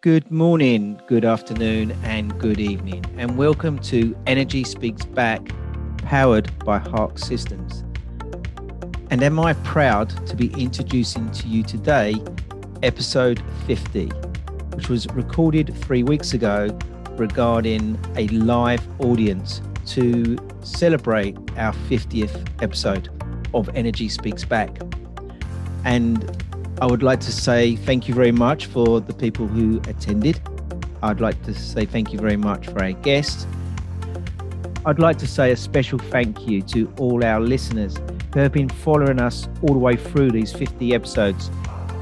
Good morning, good afternoon, and good evening, and welcome to Energy Speaks Back, powered by Hark Systems. And am I proud to be introducing to you today episode 50, which was recorded 3 weeks ago regarding a live audience to celebrate our 50th episode of Energy Speaks Back. And I would like to say thank you very much for the people who attended. I'd like to say thank you very much for our guests. I'd like to say a special thank you to all our listeners who have been following us all the way through these 50 episodes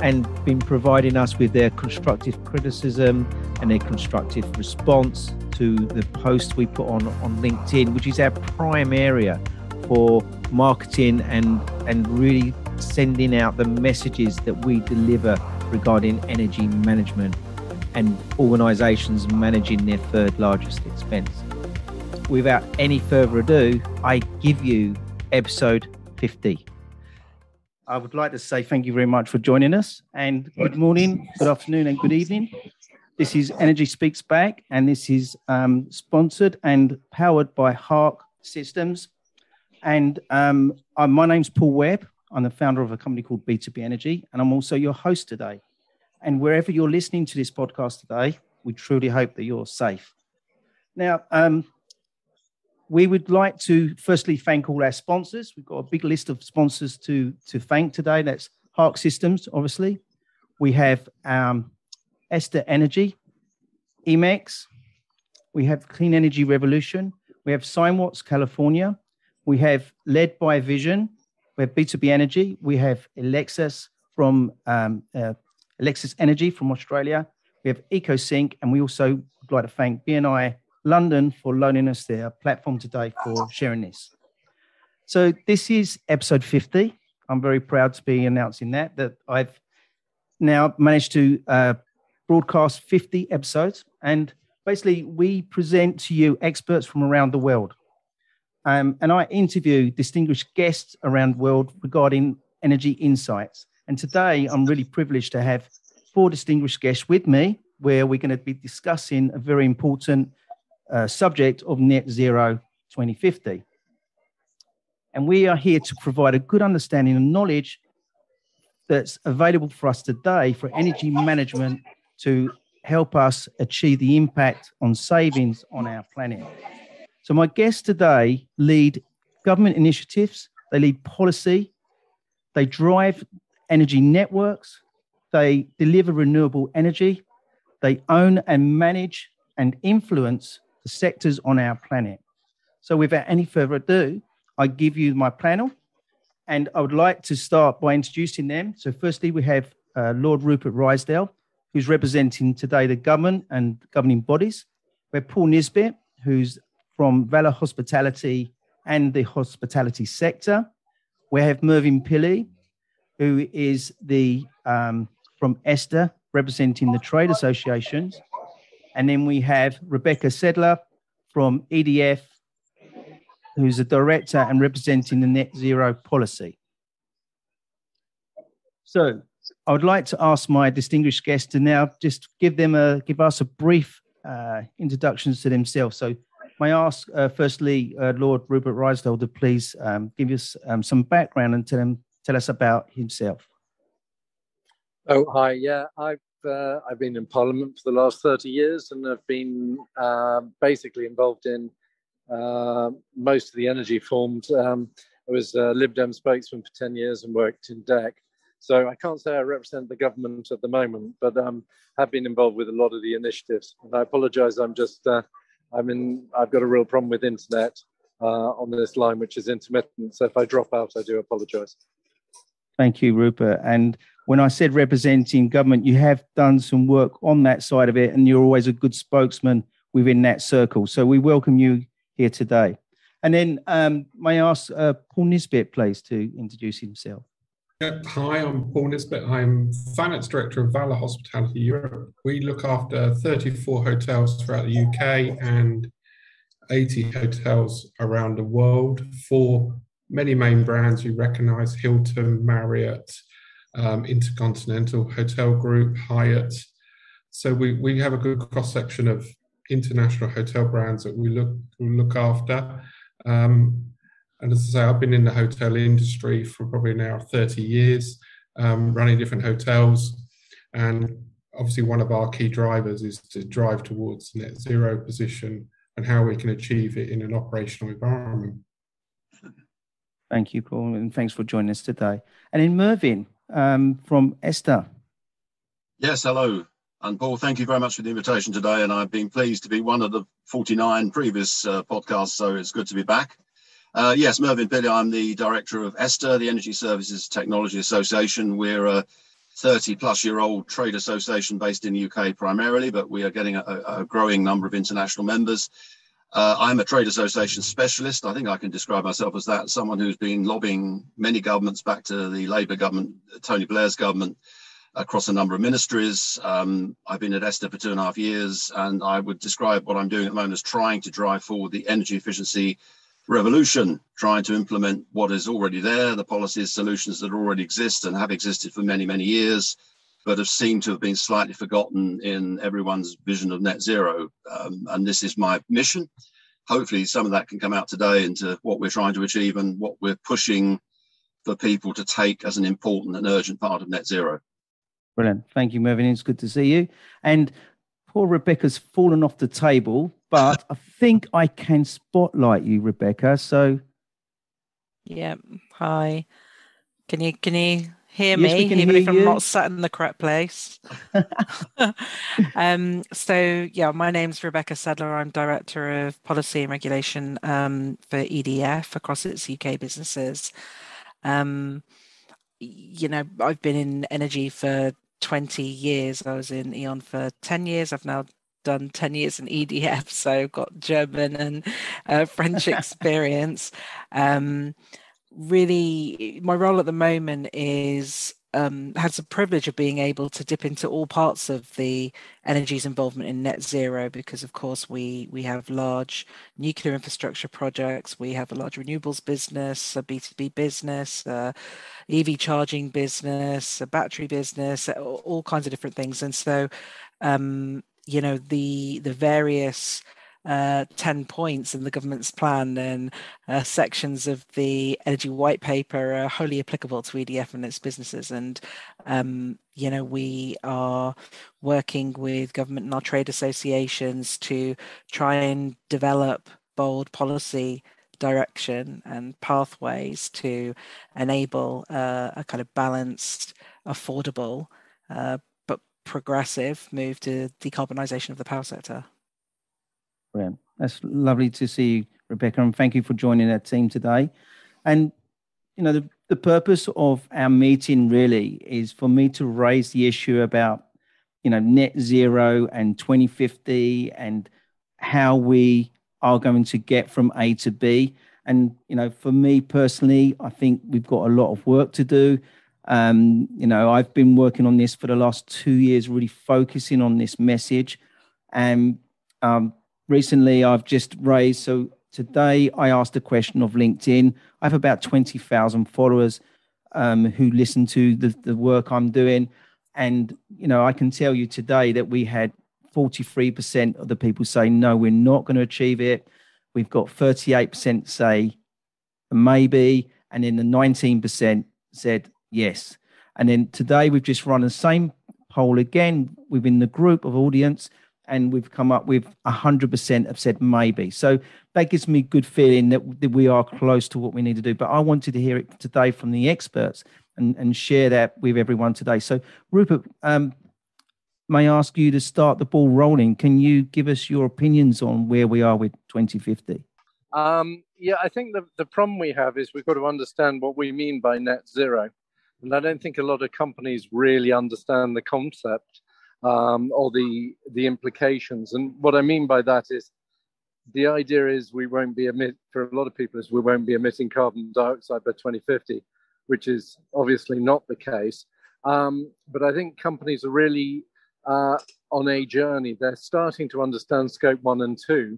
and been providing us with their constructive criticism and their constructive response to the posts we put on LinkedIn, which is our prime area for marketing and really sending out the messages that we deliver regarding energy management and organisations managing their third largest expense. Without any further ado, I give you episode 50. I would like to say thank you very much for joining us, and good morning, good afternoon, and good evening. This is Energy Speaks Back, and this is sponsored and powered by Hark Systems. And my name's Paul Webb. I'm the founder of a company called B2B Energy, and I'm also your host today. And wherever you're listening to this podcast today, we truly hope that you're safe. Now, we would like to firstly thank all our sponsors. We've got a big list of sponsors to thank today. That's Hark Systems, obviously. We have Esther Energy, Emex. We have Clean Energy Revolution. We have Symewatts California. We have Led by Vision. We have B2B Energy. We have Alexis from Alexis Energy from Australia. We have EcoSync, and we also would like to thank BNI London for loaning us their platform today for sharing this. So this is episode 50. I'm very proud to be announcing that I've now managed to broadcast 50 episodes, and basically we present to you experts from around the world. And I interview distinguished guests around the world regarding energy insights. And today I'm really privileged to have 4 distinguished guests with me, where we're going to be discussing a very important subject of net zero 2050. And we are here to provide a good understanding and knowledge that's available for us today for energy management to help us achieve the impact on savings on our planet. So my guests today lead government initiatives, they lead policy, they drive energy networks, they deliver renewable energy, they own and manage and influence the sectors on our planet. So without any further ado, I give you my panel, and I would like to start by introducing them. So firstly, we have Lord Rupert Redesdale, who's representing today the government and governing bodies. We have Paul Nisbett, who's from Valor Hospitality and the hospitality sector. We have Mervyn Pilley, who is from Esther, representing the trade associations. And then we have Rebecca Sedler from EDF, who's a director and representing the net zero policy. So I would like to ask my distinguished guests to now just give us a brief introductions to themselves. So may I ask, firstly, Lord Rupert Redesdale to please give us some background and tell us about himself. Oh, hi. Yeah, I've been in Parliament for the last 30 years, and I've been basically involved in most of the energy forms. I was a Lib Dem spokesman for 10 years and worked in DEC. So I can't say I represent the government at the moment, but have been involved with a lot of the initiatives. And I apologise. I'm just I've got a real problem with internet on this line, which is intermittent. So if I drop out, I do apologise. Thank you, Rupert. And when I said representing government, you have done some work on that side of it, and you're always a good spokesman within that circle. So we welcome you here today. And then may I ask Paul Nisbett, please, to introduce himself. Hi, I'm Paul Nisbett. I'm Finance Director of Valor Hospitality Europe. We look after 34 hotels throughout the UK and 80 hotels around the world for many main brands you recognise: Hilton, Marriott, Intercontinental Hotel Group, Hyatt. So we have a good cross section of international hotel brands that we look after. And as I say, I've been in the hotel industry for probably now 30 years, running different hotels. And obviously one of our key drivers is to drive towards net zero position and how we can achieve it in an operational environment. Thank you, Paul, and thanks for joining us today. And in Mervyn, from Esther. Yes, hello. And Paul, thank you very much for the invitation today. And I've been pleased to be one of the 49 previous podcasts, so it's good to be back. Yes, Mervyn Pilley, I'm the director of ESTA, the Energy Services Technology Association. We're a 30-plus-year-old trade association based in the UK primarily, but we are getting a growing number of international members. I'm a trade association specialist. I think I can describe myself as that, someone who's been lobbying many governments back to the Labour government, Tony Blair's government, across a number of ministries. I've been at ESTA for 2.5 years, and I would describe what I'm doing at the moment as trying to drive forward the energy efficiency revolution, trying to implement what is already there, the policies, solutions that already exist and have existed for many, many years, but have seemed to have been slightly forgotten in everyone's vision of net zero. And this is my mission. Hopefully some of that can come out today into what we're trying to achieve and what we're pushing for people to take as an important and urgent part of net zero. Brilliant. Thank you, Mervyn. It's good to see you. And poor Rebecca's fallen off the table, but I think I can spotlight you, Rebecca. So, yeah. Hi. Can you hear yes, me? we can Even hear if I'm you. not sat in the correct place. So yeah, my name's Rebecca Sedler. I'm Director of Policy and Regulation for EDF across its UK businesses. I've been in energy for 20 years. I was in E.ON for 10 years. I've now done 10 years in EDF, so I've got German and French experience. Really, my role at the moment is has the privilege of being able to dip into all parts of the energy's involvement in net zero, because of course we have large nuclear infrastructure projects, we have a large renewables business, a B2B business, EV charging business, a battery business, all kinds of different things. And so the various 10 points in the government's plan and sections of the energy white paper are wholly applicable to EDF and its businesses. And, we are working with government and our trade associations to try and develop bold policy direction and pathways to enable a kind of balanced, affordable, but progressive move to decarbonisation of the power sector. Brilliant. That's lovely to see you, Rebecca, and thank you for joining our team today. And, the purpose of our meeting really is for me to raise the issue about, net zero and 2050 and how we are going to get from A to B. And, for me personally, I think we've got a lot of work to do. I've been working on this for the last 2 years, really focusing on this message. And recently I've just raised, so today I asked a question of LinkedIn. I have about 20,000 followers who listen to the work I'm doing. And, I can tell you today that we had 43% of the people say, no, we're not going to achieve it. We've got 38% say maybe, and then the 19% said yes. And then today we've just run the same poll again within the group of audience, and we've come up with 100% have said maybe. So that gives me a good feeling that we are close to what we need to do. But I wanted to hear it today from the experts and share that with everyone today. So Rupert, may I ask you to start the ball rolling? Can you give us your opinions on where we are with 2050? I think the problem we have is we've got to understand what we mean by net zero. And I don't think a lot of companies really understand the concept or the implications. And what I mean by that is the idea is we won't be for a lot of people is we won't be emitting carbon dioxide by 2050, which is obviously not the case. But I think companies are really on a journey. They're starting to understand scope 1 and 2,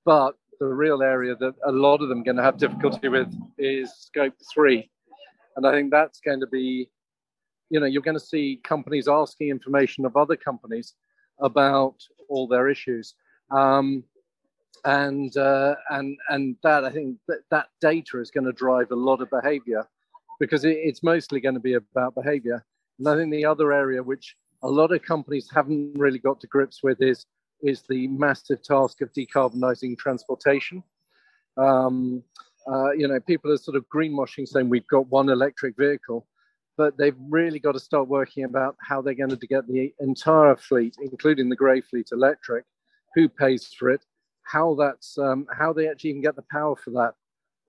but the real area that a lot of them are going to have difficulty with is scope 3. And I think that's going to be, you're going to see companies asking information of other companies about all their issues. And that, I think that data is going to drive a lot of behavior, because it's mostly going to be about behavior. And I think the other area which a lot of companies haven't really got to grips with is the massive task of decarbonizing transportation. People are sort of greenwashing, saying we've got one electric vehicle, but they've really got to start working about how they're going to get the entire fleet, including the grey fleet, electric, who pays for it, how they actually even get the power for that.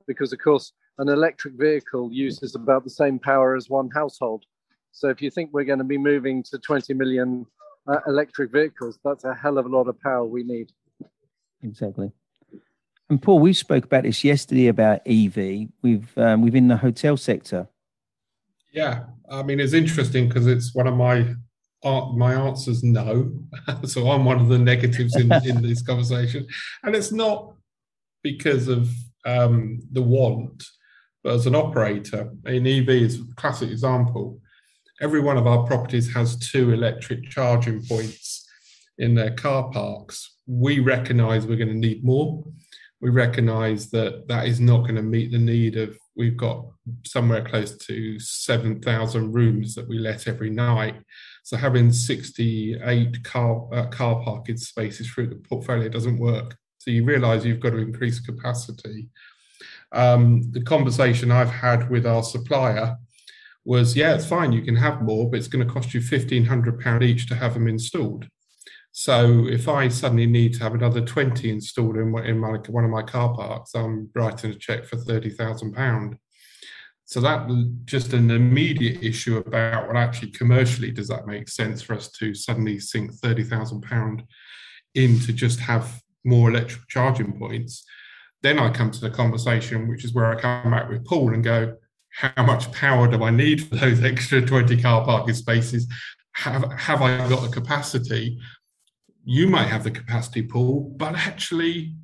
Because, of course, an electric vehicle uses about the same power as one household. So if you think we're going to be moving to 20 million electric vehicles, that's a hell of a lot of power we need. Exactly. And Paul, we spoke about this yesterday about EV within the hotel sector. Yeah, I mean, it's interesting because it's one of my answers no. So I'm one of the negatives in this conversation. And it's not because of the want, but as an operator, in EV is a classic example. Every one of our properties has 2 electric charging points in their car parks. We recognise we're going to need more. We recognise that is not going to meet the need of, we've got somewhere close to 7,000 rooms that we let every night. So having 68 car parking spaces through the portfolio doesn't work. So you realise you've got to increase capacity. The conversation I've had with our supplier was, yeah, it's fine, you can have more, but it's going to cost you £1,500 each to have them installed. So if I suddenly need to have another 20 installed in one of my car parks, I'm writing a cheque for £30,000. So that just an immediate issue about, well, actually commercially, does that make sense for us to suddenly sink £30,000 in to just have more electric charging points? Then I come to the conversation, which is where I come back with Paul and go, how much power do I need for those extra 20 car parking spaces? Have I got the capacity? You might have the capacity, Paul, but actually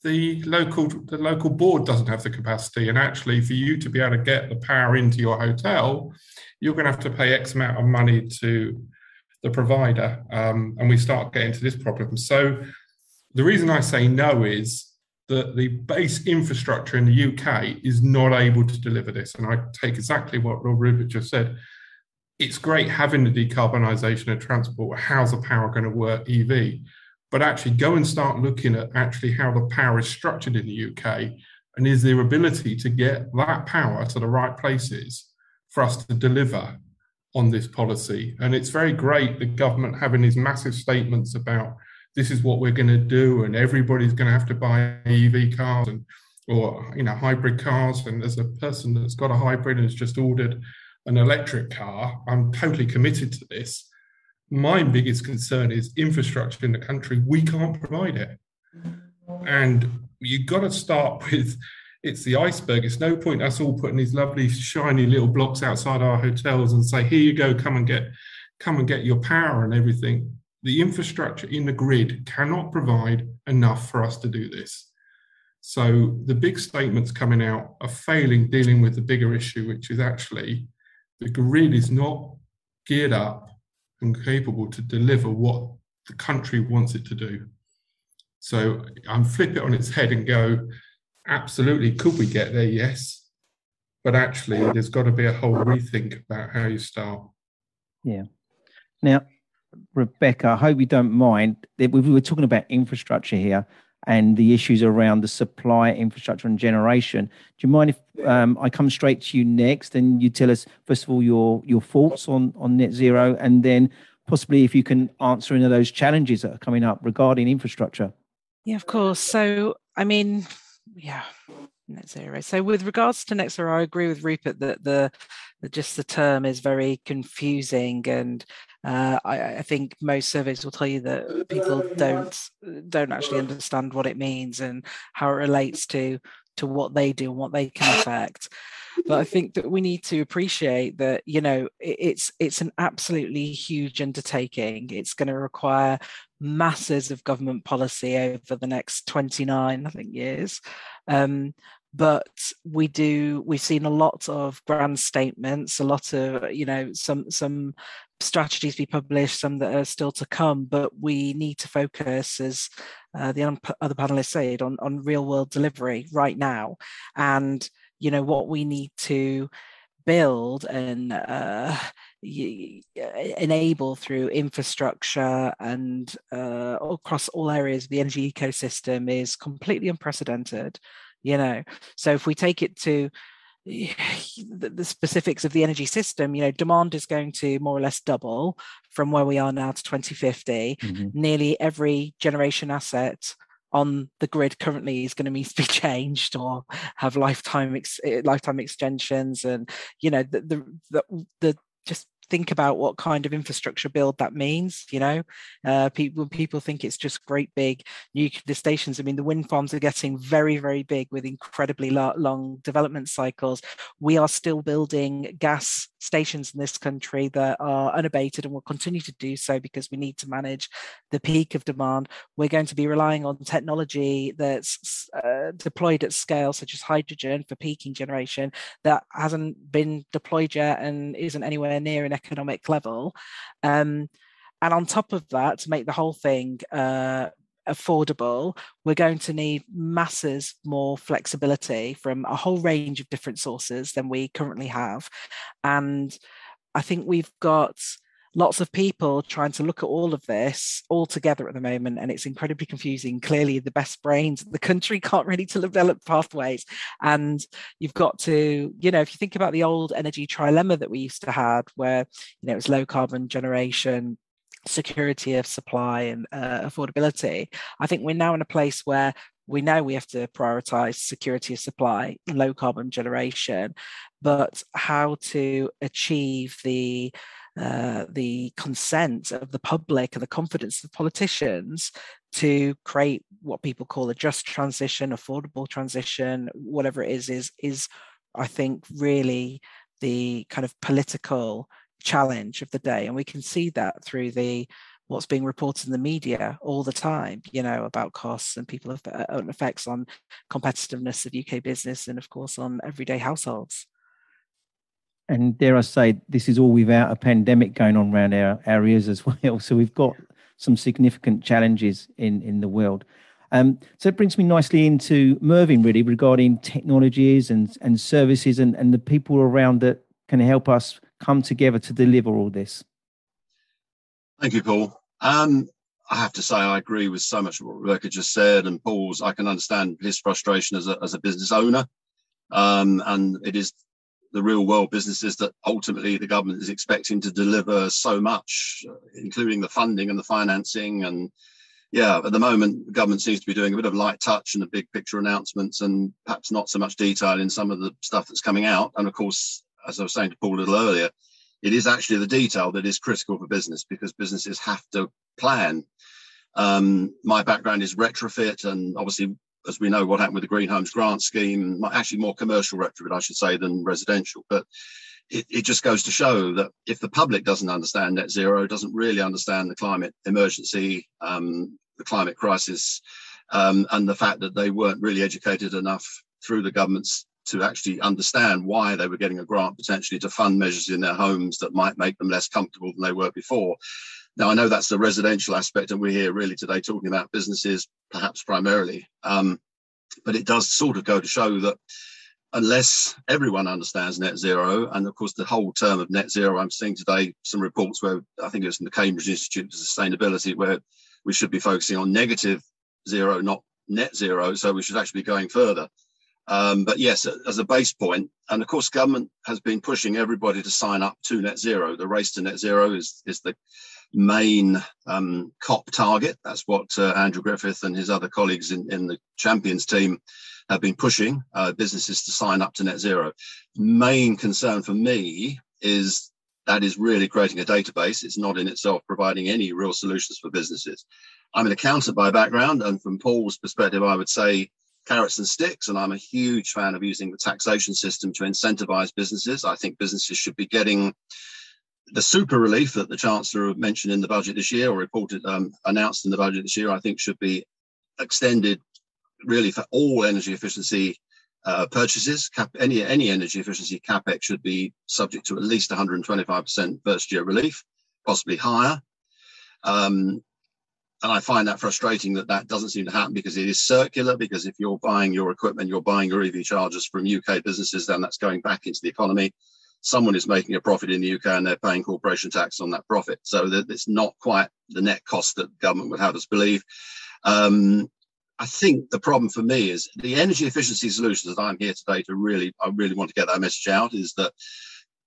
the local board doesn't have the capacity. And actually, for you to be able to get the power into your hotel, you're going to have to pay X amount of money to the provider. And we start getting to this problem. So the reason I say no is that the base infrastructure in the UK is not able to deliver this. And I take exactly what Rupert just said. It's great having the decarbonisation of transport. How's the power going to work EV? But actually go and start looking at actually how the power is structured in the UK, and is there ability to get that power to the right places for us to deliver on this policy. And it's very great, the government having these massive statements about this is what we're going to do, and everybody's going to have to buy EV cars or hybrid cars. And as a person that's got a hybrid and has just ordered an electric car, I'm totally committed to this. My biggest concern is infrastructure in the country. We can't provide it. And you've got to start with, it's the iceberg. It's no point us all putting these lovely shiny little blocks outside our hotels and say, here you go, come and get your power and everything. The infrastructure in the grid cannot provide enough for us to do this. So the big statements coming out are failing dealing with the bigger issue, which is actually the grid is not geared up and capable to deliver what the country wants it to do. So I'm flip it on its head and go, absolutely, could we get there? Yes. But actually, there's got to be a whole rethink about how you start. Yeah. Now, Rebecca, I hope you don't mind. We were talking about infrastructure here and the issues around the supply, infrastructure and generation. Do you mind if I come straight to you next and you tell us, first of all, your thoughts on net zero, and then possibly if you can answer any of those challenges that are coming up regarding infrastructure? Yeah, of course. So, I mean, net zero. So with regards to net zero, I agree with Rupert that the term is very confusing, and I think most surveys will tell you that people don't actually understand what it means and how it relates to what they do and what they can affect. But I think that we need to appreciate that, it's an absolutely huge undertaking. It's going to require masses of government policy over the next 29, I think, years. But we've seen a lot of grand statements, a lot of, some strategies be published, some that are still to come, but we need to focus, as the other panelists said, on real world delivery right now. And, what we need to build and enable through infrastructure and across all areas of the energy ecosystem is completely unprecedented. So if we take it to the specifics of the energy system, demand is going to more or less double from where we are now to 2050. Nearly every generation asset on the grid currently is going to need to be changed or have lifetime extensions, and the just think about what kind of infrastructure build that means. People think it's just great big nuclear stations. I mean, the wind farms are getting very, very big with incredibly long development cycles. We are still building gas stations in this country that are unabated and will continue to do so because we need to manage the peak of demand. We're going to be relying on technology that's deployed at scale, such as hydrogen for peaking generation, that hasn't been deployed yet and isn't anywhere near an economic level. And on top of that, to make the whole thing affordable, we're going to need masses more flexibility from a whole range of different sources than we currently have. And I think we've got lots of people trying to look at all of this all together at the moment, and it's incredibly confusing. Clearly, the best brains of the country can't really develop pathways. And you've got to, if you think about the old energy trilemma that we used to have, where, it was low carbon generation, security of supply, and affordability. I think we're now in a place where we know we have to prioritize security of supply, low carbon generation, but how to achieve the consent of the public and the confidence of politicians to create what people call a just transition, affordable transition, whatever it is I think really the kind of political challenge of the day. And we can see that through what's being reported in the media all the time, about costs and people's own effects on competitiveness of UK business and, of course, on everyday households. And dare I say, this is all without a pandemic going on around our areas as well. So we've got some significant challenges in the world. So it brings me nicely into Mervyn, really, regarding technologies and services and the people around that can help us come together to deliver all this. Thank you, Paul. I have to say I agree with so much of what Rebecca just said, and Paul's. I can understand his frustration as a business owner, and it is the real world businesses that ultimately the government is expecting to deliver so much, including the funding and the financing. And at the moment, the government seems to be doing a bit of light touch and the big picture announcements, and perhaps not so much detail in some of the stuff that's coming out. And of course, as I was saying to Paul a little earlier, it is actually the detail that is critical for business, because businesses have to plan. My background is retrofit, and obviously, as we know, what happened with the Green Homes Grant Scheme, actually more commercial retrofit, I should say, than residential. But it just goes to show that if the public doesn't understand net zero, doesn't really understand the climate emergency, the climate crisis, and the fact that they weren't really educated enough through the governments to actually understand why they were getting a grant potentially to fund measures in their homes that might make them less comfortable than they were before. Now, I know that's the residential aspect, and we're here really today talking about businesses, perhaps primarily. But it does sort of go to show that unless everyone understands net zero, and of course the whole term of net zero, I'm seeing today some reports where I think it was from the Cambridge Institute for Sustainability, where we should be focusing on negative zero, not net zero. So we should actually be going further. But yes, as a base point, and of course, government has been pushing everybody to sign up to net zero. The race to net zero is the main COP target. That's what Andrew Griffith and his other colleagues in the Champions team have been pushing businesses to sign up to net zero. Main concern for me is that is really creating a database. It's not in itself providing any real solutions for businesses. I'm an accountant by background, and from Paul's perspective, I would say carrots and sticks, and I'm a huge fan of using the taxation system to incentivize businesses. I think businesses should be getting the super relief that the Chancellor mentioned in the budget this year, or reported, announced in the budget this year, I think should be extended really for all energy efficiency purchases. Any energy efficiency capex should be subject to at least 125% first year relief. possibly higher. And I find that frustrating that doesn't seem to happen, because it is circular, because if you're buying your equipment, you're buying your EV chargers from UK businesses, then that's going back into the economy. Someone is making a profit in the UK and they're paying corporation tax on that profit. So that it's not quite the net cost that government would have us believe. I think the problem for me is the energy efficiency solutions that I'm here today I really want to get that message out, is that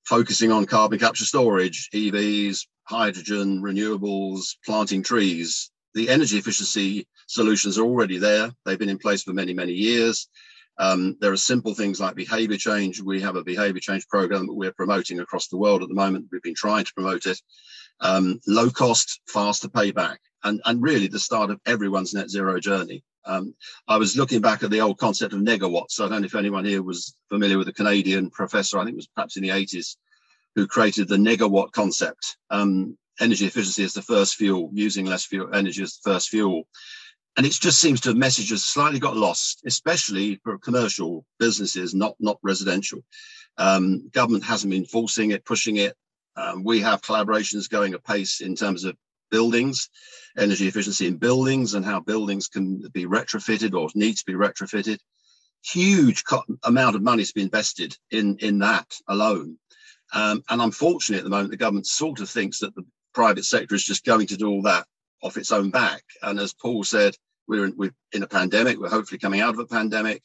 focusing on carbon capture storage, EVs, hydrogen, renewables, planting trees, the energy efficiency solutions are already there. They've been in place for many, many years. There are simple things like behavior change. We have a behavior change program that we're promoting across the world at the moment. We've been trying to promote it. Low cost, faster payback, and really the start of everyone's net zero journey. I was looking back at the old concept of negawatts. I don't know if anyone here was familiar with a Canadian professor, I think it was perhaps in the 80s, who created the negawatt concept. Energy efficiency as the first fuel, using less fuel energy as the first fuel. And it just seems to messages slightly got lost, especially for commercial businesses, not residential. Government hasn't been forcing it, pushing it. We have collaborations going apace in terms of buildings, energy efficiency in buildings, and how buildings can be retrofitted or need to be retrofitted. Huge amount of money to be invested in that alone. And unfortunately, at the moment, the government sort of thinks that the private sector is just going to do all that off its own back. And as Paul said, we're in a pandemic. We're hopefully coming out of a pandemic.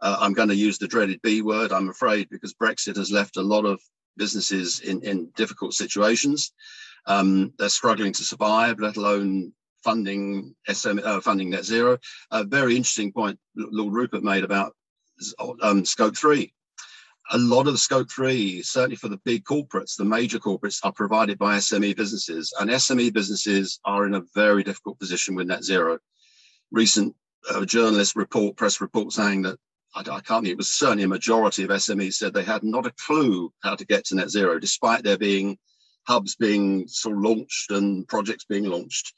I'm going to use the dreaded B word, I'm afraid, because Brexit has left a lot of businesses in difficult situations. They're struggling to survive, let alone funding net zero. A very interesting point Lord Rupert made about scope 3. A lot of the scope 3, certainly for the big corporates, the major corporates, are provided by SME businesses, and SME businesses are in a very difficult position with net zero. Recent press report saying that, I can't think, it was certainly a majority of SMEs said they had not a clue how to get to net zero, despite there being hubs being sort of launched and projects being launched.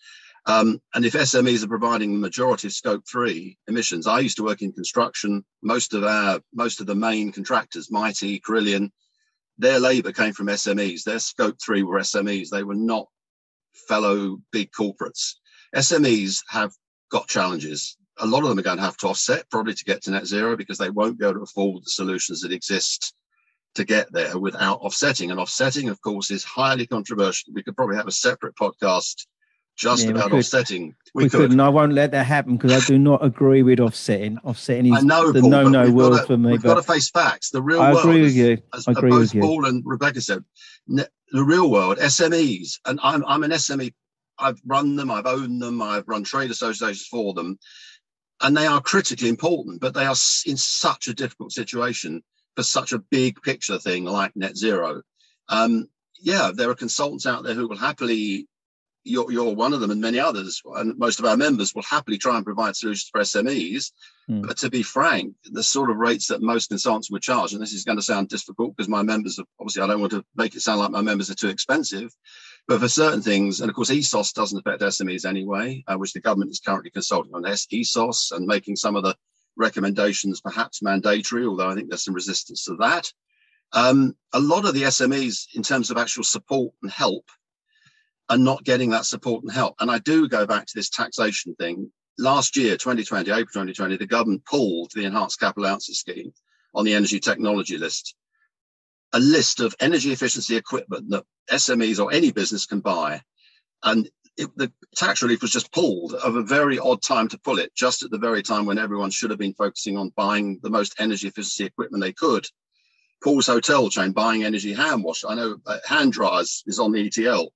And if SMEs are providing the majority of scope 3 emissions, I used to work in construction. Most of the main contractors, Mighty, Carillion, their labour came from SMEs. Their scope 3 were SMEs. They were not fellow big corporates. SMEs have got challenges. A lot of them are going to have to offset, probably to get to net zero, because they won't be able to afford the solutions that exist to get there without offsetting. And offsetting, of course, is highly controversial. We could probably have a separate podcast just about offsetting. We could, and I won't let that happen, because I do not agree with offsetting. Offsetting is the Paul, no world for me. We've got to face facts. The real world, agree with you. As both Paul and Rebecca said, the real world, SMEs, and I'm an SME. I've run them, I've owned them, I've run trade associations for them, and they are critically important, but they are in such a difficult situation for such a big picture thing like net zero. There are consultants out there who will happily, you're one of them and many others, and most of our members will happily try and provide solutions for SMEs. But to be frank, the sort of rates that most consultants would charge, and this is going to sound difficult because my members, obviously I don't want to make it sound like my members are too expensive, but for certain things, and of course ESOS doesn't affect SMEs anyway, which the government is currently consulting on ESOS and making some of the recommendations perhaps mandatory, although I think there's some resistance to that. A lot of the SMEs, in terms of actual support and help, are not getting that support and help. And I do go back to this taxation thing. Last year, 2020, April 2020, the government pulled the Enhanced Capital Allowances Scheme on the energy technology list, a list of energy efficiency equipment that SMEs or any business can buy. And the tax relief was just pulled of a very odd time to pull it, just at the very time when everyone should have been focusing on buying the most energy efficiency equipment they could. Paul's hotel chain buying energy hand wash. I know hand dryers is on the ETL.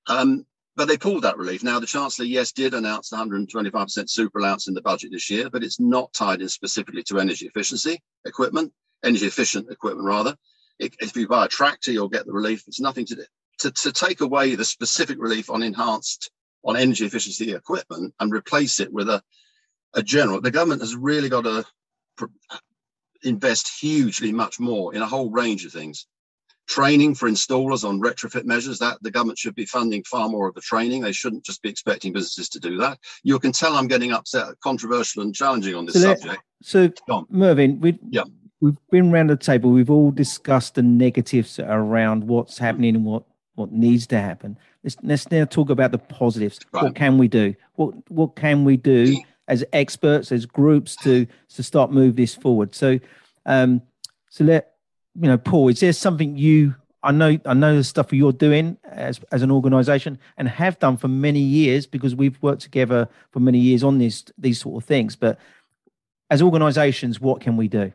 But they pulled that relief. Now, the Chancellor, yes, did announce the 125% super allowance in the budget this year, but it's not tied in specifically to energy efficiency equipment, energy efficient equipment, rather. If you buy a tractor, you'll get the relief. It's nothing to do. To take away the specific relief on energy efficiency equipment and replace it with a general, the government has really got to invest hugely much more in a whole range of things. Training for installers on retrofit measures, that the government should be funding far more of the training. They shouldn't just be expecting businesses to do that. You can tell I'm getting upset, controversial and challenging on this subject. So, Mervyn, we've been around the table. We've all discussed the negatives around what's happening and what needs to happen. Let's now talk about the positives. Right. What can we do? What can we do as experts, as groups to start move this forward? So, Paul, is there something I know the stuff you're doing as an organisation and have done for many years, because we've worked together for many years on these sort of things. But as organisations, what can we do?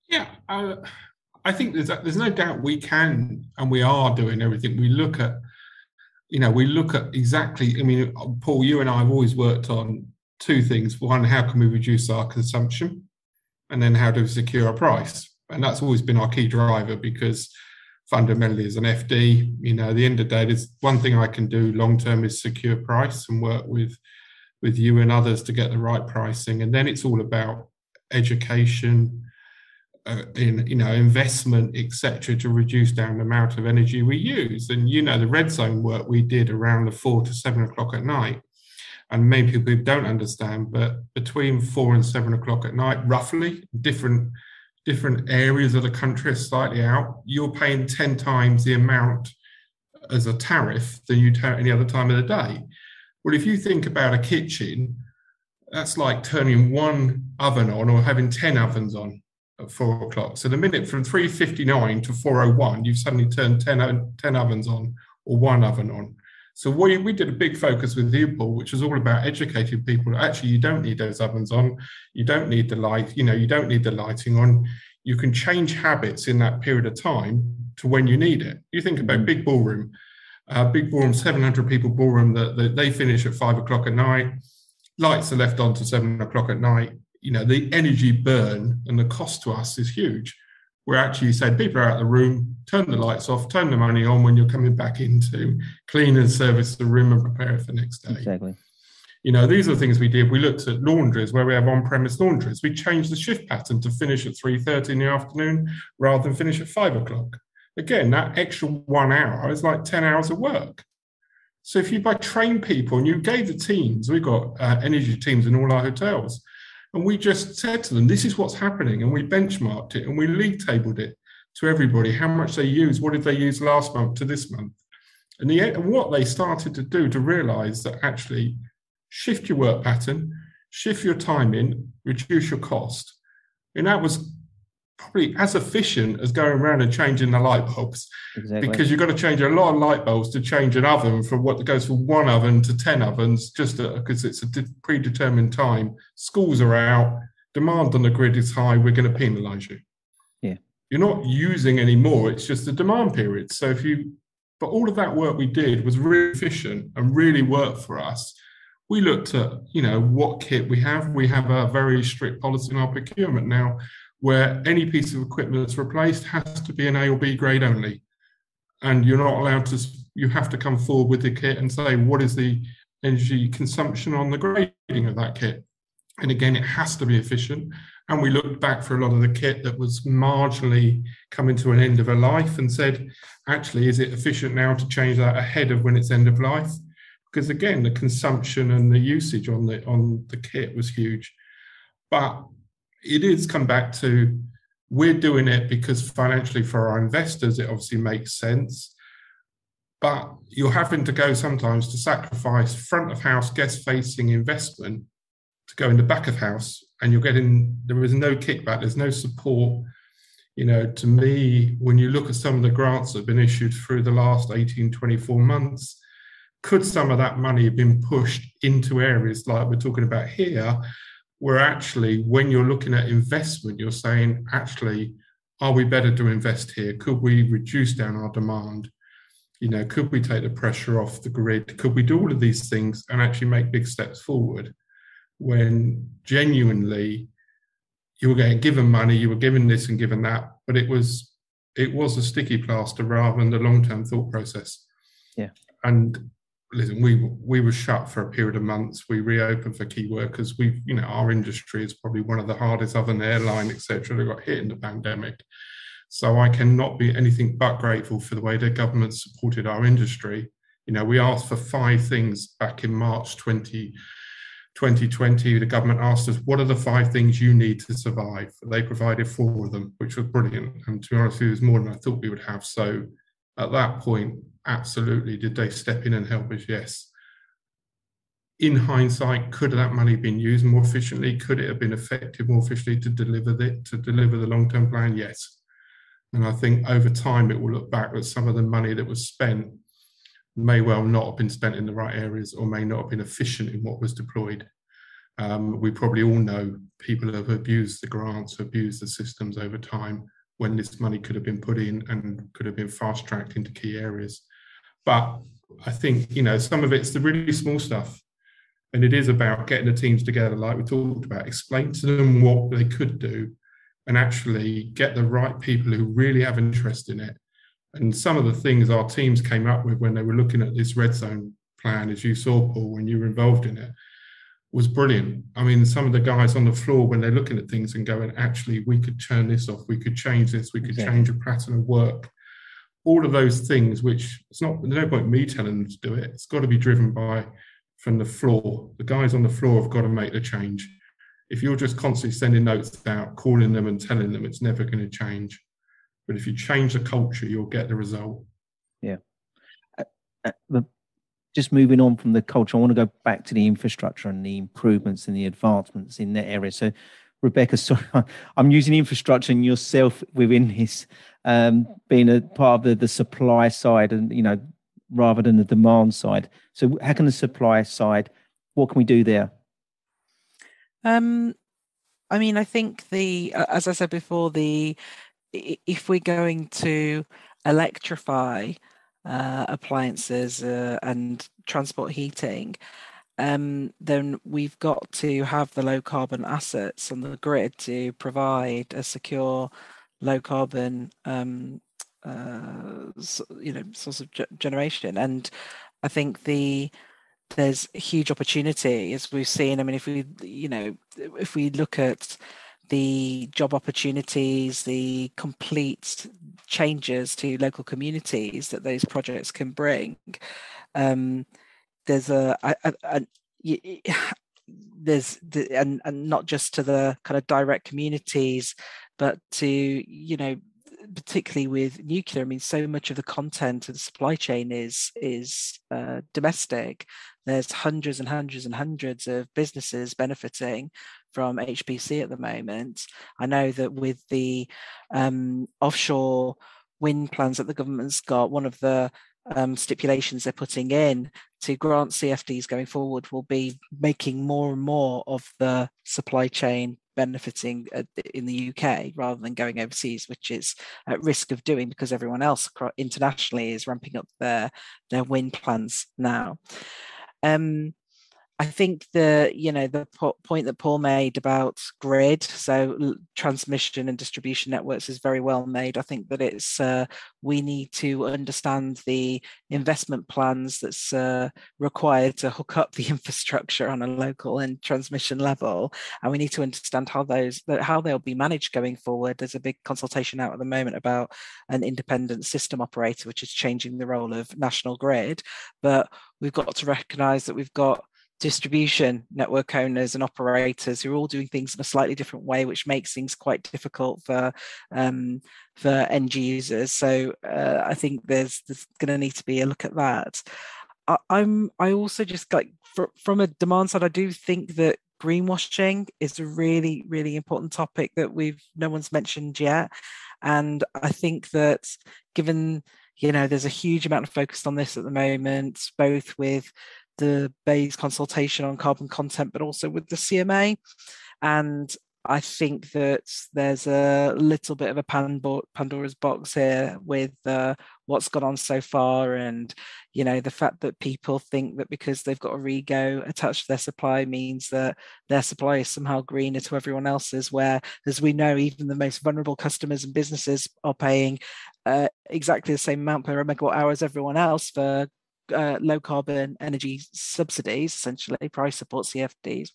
Yeah, I think there's no doubt we can and we are doing everything. We look at exactly. I mean, Paul, you and I have always worked on two things. One, how can we reduce our consumption, and then how do we secure our price? And that's always been our key driver, because fundamentally as an FD, at the end of the day, there's one thing I can do long term is secure price and work with you and others to get the right pricing. And then it's all about education, investment, etc., to reduce down the amount of energy we use. And the red zone work we did around the 4 to 7 o'clock at night, and many people don't understand, but between 4 and 7 o'clock at night, roughly, different areas of the country are slightly out, you're paying 10 times the amount as a tariff than you do any other time of the day. Well, if you think about a kitchen, that's like turning one oven on or having 10 ovens on at 4 o'clock. So the minute from 3:59 to 4:01, you've suddenly turned 10 ovens on or one oven on. So we did a big focus with you, Paul, which was all about educating people. Actually, you don't need those ovens on. You don't need the light. You don't need the lighting on. You can change habits in that period of time to when you need it. You think about big ballroom, 700 people ballroom, that they finish at 5 o'clock at night. Lights are left on to 7 o'clock at night. The energy burn and the cost to us is huge. We're actually saying people are out of the room, turn the lights off, turn the money on when you're coming back in to clean and service the room and prepare it for the next day. Exactly. These are things we did. We looked at laundries where we have on-premise laundries. We changed the shift pattern to finish at 3:30 in the afternoon rather than finish at 5 o'clock. Again, that extra 1 hour is like 10 hours of work. So if you train people and you gave the teams, we've got energy teams in all our hotels, and we just said to them, this is what's happening. And we benchmarked it and we league tabled it to everybody, how much they use, what did they use last month to this month. And what they started to do to realize that actually shift your work pattern, shift your time in, reduce your cost. And that was probably as efficient as going around and changing the light bulbs. Exactly. Because you've got to change a lot of light bulbs to change an oven from what goes from one oven to 10 ovens, just because it's a predetermined time. Schools are out, demand on the grid is high, we're going to penalise you. Yeah. You're not using any more, it's just the demand period. So but all of that work we did was really efficient and really worked for us. We looked at, what kit we have. We have a very strict policy in our procurement now, where any piece of equipment that's replaced has to be an A or B grade only. And you're not allowed to, you have to come forward with the kit and say, what is the energy consumption on the grading of that kit? And again, it has to be efficient. And we looked back for a lot of the kit that was marginally coming to an end of a life and said, actually, is it efficient now to change that ahead of when it's end of life? Because again, the consumption and the usage on the kit was huge. But it is come back to, we're doing it because financially for our investors, it obviously makes sense. But you're having to go sometimes to sacrifice front of house guest facing investment to go in the back of house, and there is no kickback, there's no support. To me, when you look at some of the grants that have been issued through the last 18, 24 months, could some of that money have been pushed into areas like we're talking about here, where actually, when you're looking at investment, you're saying, actually, are we better to invest here? Could we reduce down our demand? Could we take the pressure off the grid? Could we do all of these things and actually make big steps forward? When genuinely you were getting given money, you were given this and given that, but it was a sticky plaster rather than the long-term thought process. Yeah. And listen, we were shut for a period of months. We reopened for key workers. Our industry is probably one of the hardest, other than airline, etc., that got hit in the pandemic. So I cannot be anything but grateful for the way the government supported our industry. We asked for 5 things back in March 2020. The government asked us, what are the 5 things you need to survive? They provided 4 of them, which was brilliant. And to be honest, it was more than I thought we would have. So At that point, absolutely, did they step in and help us? Yes. In hindsight, could that money been used more efficiently? Could it have been effective more efficiently to deliver the long-term plan? Yes. And I think over time, it will look back that some of the money that was spent may well not have been spent in the right areas, or may not have been efficient in what was deployed. We probably all know people have abused the grants, abused the systems over time, when this money could have been put in and could have been fast-tracked into key areas. But I think, some of it's the really small stuff. And it is about getting the teams together, like we talked about, explain to them what they could do, and actually get the right people who really have interest in it. And some of the things our teams came up with when they were looking at this red zone plan, as you saw, Paul, when you were involved in it, was brilliant. I mean, some of the guys on the floor, when they're looking at things and going, actually, we could turn this off, we could change this, we could change a pattern of work. All of those things, which there's no point me telling them to do it. It's got to be driven from the floor. The guys on the floor have got to make the change. If you're just constantly sending notes out, calling them and telling them, it's never going to change. But if you change the culture, you'll get the result. Yeah. Just moving on from the culture, I want to go back to the infrastructure and the improvements and the advancements in that area. So, Rebecca, sorry, I'm using infrastructure and yourself within this, being a part of the supply side, and rather than the demand side. So, how can the supply side? What can we do there? I think as I said before, if we're going to electrify appliances and transport heating, then we've got to have the low carbon assets on the grid to provide a secure low carbon source of generation. And I think there's a huge opportunity, as we've seen. I mean, if we look at the job opportunities, the complete changes to local communities that those projects can bring, there's and not just to the kind of direct communities, but to particularly with nuclear. I mean, so much of the content of the supply chain is domestic. There's hundreds and hundreds and hundreds of businesses benefiting from HPC at the moment. I know that with the offshore wind plans that the government's got, one of the stipulations they're putting in to grant CFDs going forward will be making more and more of the supply chain benefiting in the UK rather than going overseas, which is at risk of doing because everyone else internationally is ramping up their wind plans now. I think the point that Paul made about grid, so transmission and distribution networks, is very well made. I think that it's we need to understand the investment plans that's required to hook up the infrastructure on a local and transmission level, and we need to understand how they'll be managed going forward. There's a big consultation out at the moment about an independent system operator, which is changing the role of National Grid, but we've got to recognise that we've got distribution network owners and operators who are all doing things in a slightly different way, which makes things quite difficult for end users. So I think there's going to need to be a look at that. I also just from a demand side, I do think that greenwashing is a really, really important topic that no one's mentioned yet. And I think that given, there's a huge amount of focus on this at the moment, both with the BEIS consultation on carbon content, but also with the CMA. And I think that there's a little bit of a Pandora's box here with what's gone on so far. And, the fact that people think that because they've got a REGO attached to their supply means that their supply is somehow greener to everyone else's, where, as we know, even the most vulnerable customers and businesses are paying exactly the same amount per megawatt hour as everyone else for low carbon energy subsidies, essentially price support, CFDs,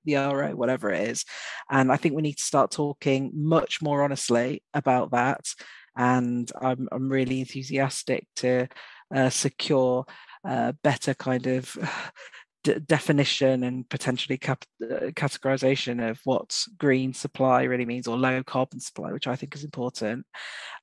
the RO, whatever it is. And I think we need to start talking much more honestly about that. And I'm really enthusiastic to secure better kind of definition and potentially categorization of what green supply really means, or low carbon supply, which I think is important.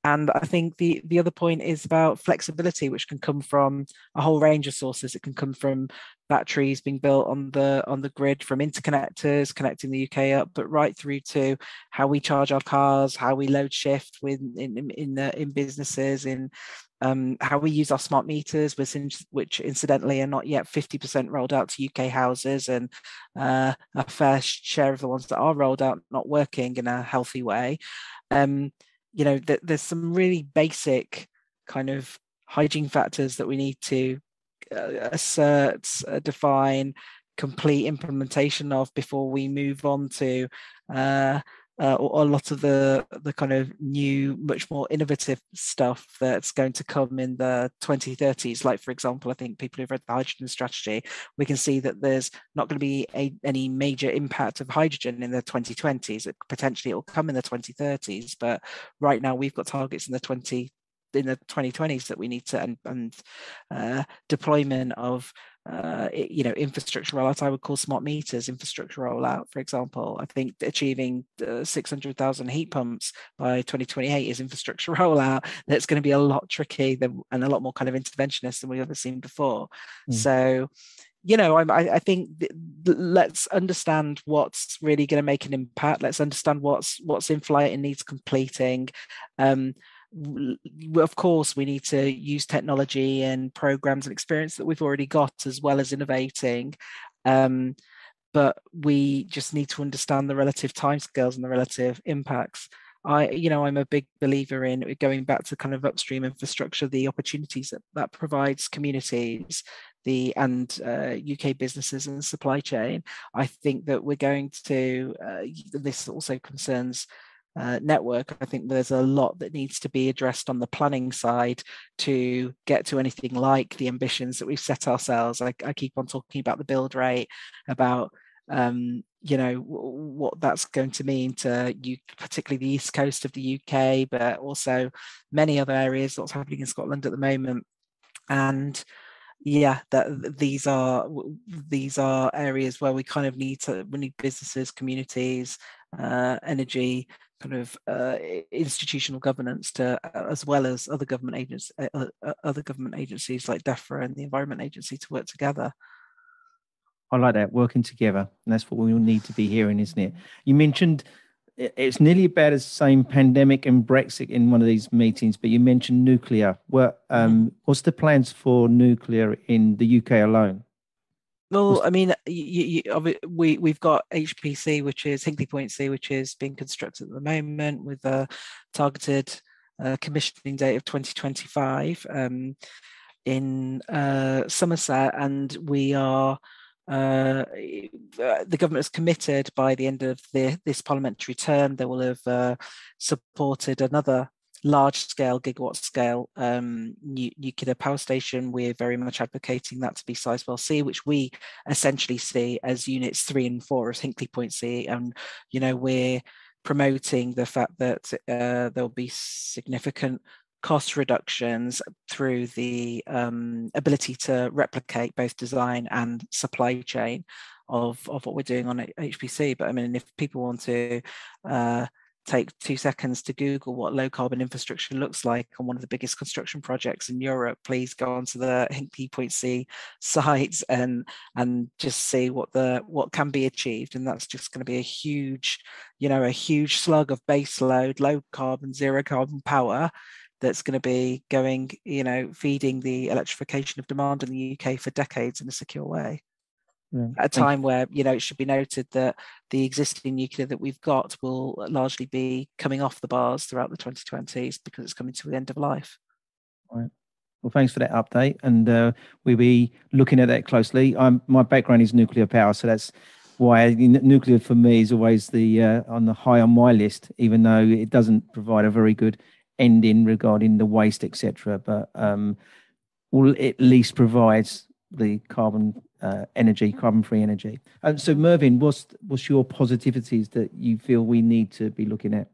And I think the other point is about flexibility, which can come from a whole range of sources. It can come from batteries being built on the grid, from interconnectors connecting the UK up, but right through to how we charge our cars, how we load shift in businesses, in how we use our smart meters, which incidentally are not yet 50% rolled out to UK houses, and a fair share of the ones that are rolled out not working in a healthy way. There's some really basic kind of hygiene factors that we need to assert, define, complete implementation of before we move on to a lot of the kind of new, much more innovative stuff that's going to come in the 2030s. Like, for example, I think people who've read the hydrogen strategy, we can see that there's not going to be any major impact of hydrogen in the 2020s. Potentially it will come in the 2030s, but right now we've got targets in the 2020s that we need to, and deployment of infrastructure rollout. I would call smart meters infrastructure rollout, for example. I think achieving 600,000 heat pumps by 2028 is infrastructure rollout. That's going to be a lot tricky and a lot more kind of interventionist than we've ever seen before. So I think let's understand what's really going to make an impact. Let's understand what's in flight and needs completing. Of course, we need to use technology and programs and experience that we've already got, as well as innovating. But we just need to understand the relative timescales and the relative impacts. I'm a big believer in going back to kind of upstream infrastructure, the opportunities that provides communities, and UK businesses and supply chain. I think that we're going to, this also concerns network. I think there's a lot that needs to be addressed on the planning side to get to anything like the ambitions that we've set ourselves. I keep on talking about the build rate, about what that's going to mean to particularly the east coast of the UK, but also many other areas. What's happening in Scotland at the moment, and that these are areas where we kind of need businesses, communities, energy, kind of institutional governance to, as well as other government agencies like DEFRA and the Environment Agency, to work together. I like that, working together, and that's what we all need to be hearing, isn't it? You mentioned it's nearly about the same pandemic and Brexit in one of these meetings, but you mentioned nuclear. What's the plans for nuclear in the UK alone? Well, I mean, we've got HPC, which is Hinkley Point C, which is being constructed at the moment with a targeted commissioning date of 2025 in Somerset, and we are. The government has committed by the end of this parliamentary term, they will have supported another large-scale, gigawatt-scale nuclear power station. We're very much advocating that to be Sizewell C, which we essentially see as units 3 and 4 as Hinkley Point C. And, we're promoting the fact that there'll be significant cost reductions through the ability to replicate both design and supply chain of what we're doing on HPC. But I mean, if people want to take 2 seconds to Google what low carbon infrastructure looks like on one of the biggest construction projects in Europe, please go onto the Hinkley Point C site and just see what can be achieved. And that's just going to be a huge slug of base load, low carbon, zero carbon power that's going to be going, feeding the electrification of demand in the UK for decades in a secure way. Yeah. At a time where, it should be noted that the existing nuclear that we've got will largely be coming off the bars throughout the 2020s because it's coming to the end of life. Right. Well, thanks for that update. And we'll be looking at that closely. My background is nuclear power, so that's why nuclear for me is always on the high on my list, even though it doesn't provide a very good ending regarding the waste, etc. But will at least provides the carbon-free energy. So, Mervyn, what's your positivities that you feel we need to be looking at?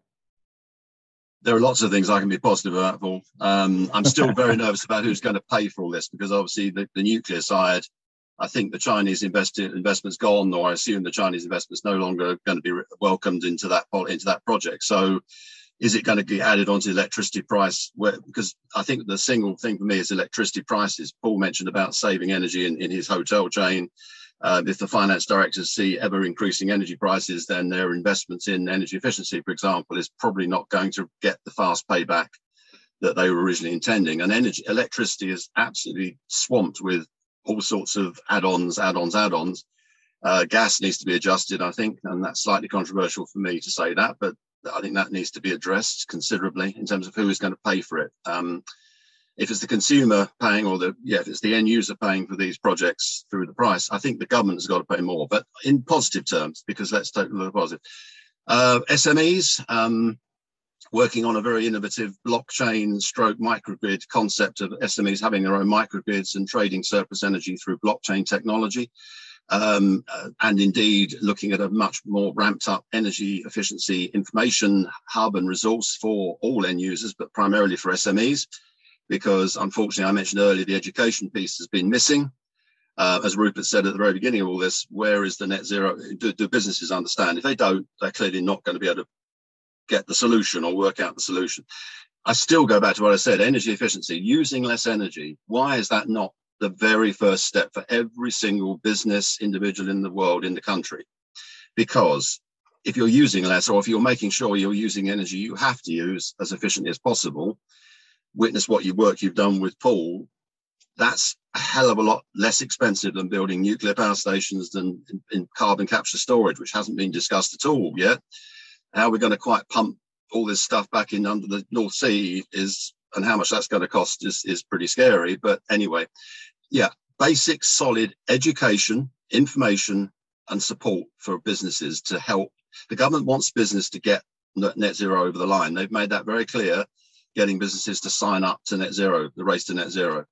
There are lots of things I can be positive about, Paul. I'm still very nervous about who's going to pay for all this, because obviously the nuclear side I think the Chinese investment's gone, or I assume the Chinese investment's no longer going to be welcomed into that project. So is it going to get added onto the electricity price? Because I think the single thing for me is electricity prices. Paul mentioned about saving energy in his hotel chain. If the finance directors see ever increasing energy prices, then their investments in energy efficiency, for example, is probably not going to get the fast payback that they were originally intending. And electricity is absolutely swamped with all sorts of add-ons. Gas needs to be adjusted, I think, and that's slightly controversial for me to say that, but I think that needs to be addressed considerably in terms of who is going to pay for it. If it's the consumer paying, or if it's the end user paying for these projects through the price, I think the government has got to pay more, but in positive terms, because let's take a look at positive. SMEs, working on a very innovative blockchain stroke microgrid concept of SMEs having their own microgrids and trading surplus energy through blockchain technology. And indeed looking at a much more ramped up energy efficiency information hub and resource for all end users, but primarily for SMEs, because unfortunately I mentioned earlier the education piece has been missing. As Rupert said at the very beginning of all this, where is the net zero? Do businesses understand? If they don't, they're clearly not going to be able to get the solution or work out the solution. I still go back to what I said, energy efficiency, using less energy. Why is that not the very first step for every single business individual in the world, in the country? Because if you're using less, or if you're making sure you're using energy you have to use as efficiently as possible, witness what work you've done with Paul, that's a hell of a lot less expensive than building nuclear power stations than in carbon capture storage, which hasn't been discussed at all yet. How we're going to quite pump all this stuff back in under the North Sea and how much that's going to cost is pretty scary. But anyway, basic solid education, information and support for businesses to help. The government wants business to get net zero over the line. They've made that very clear, getting businesses to sign up to net zero, the race to net zero.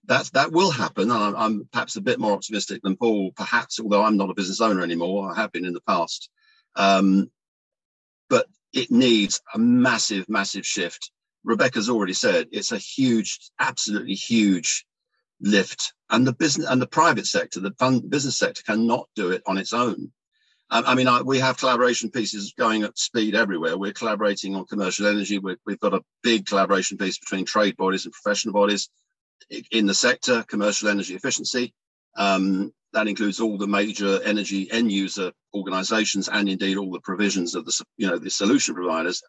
That will happen. And I'm perhaps a bit more optimistic than Paul, perhaps, although I'm not a business owner anymore. I have been in the past. But it needs a massive, massive shift. Rebecca's already said it's a huge, absolutely huge lift, and the business and the private sector, the business sector, cannot do it on its own. We have collaboration pieces going at speed everywhere. We're collaborating on commercial energy. We've got a big collaboration piece between trade bodies and professional bodies in the sector, commercial energy efficiency. That includes all the major energy end user organizations and indeed all the provisions of the solution providers.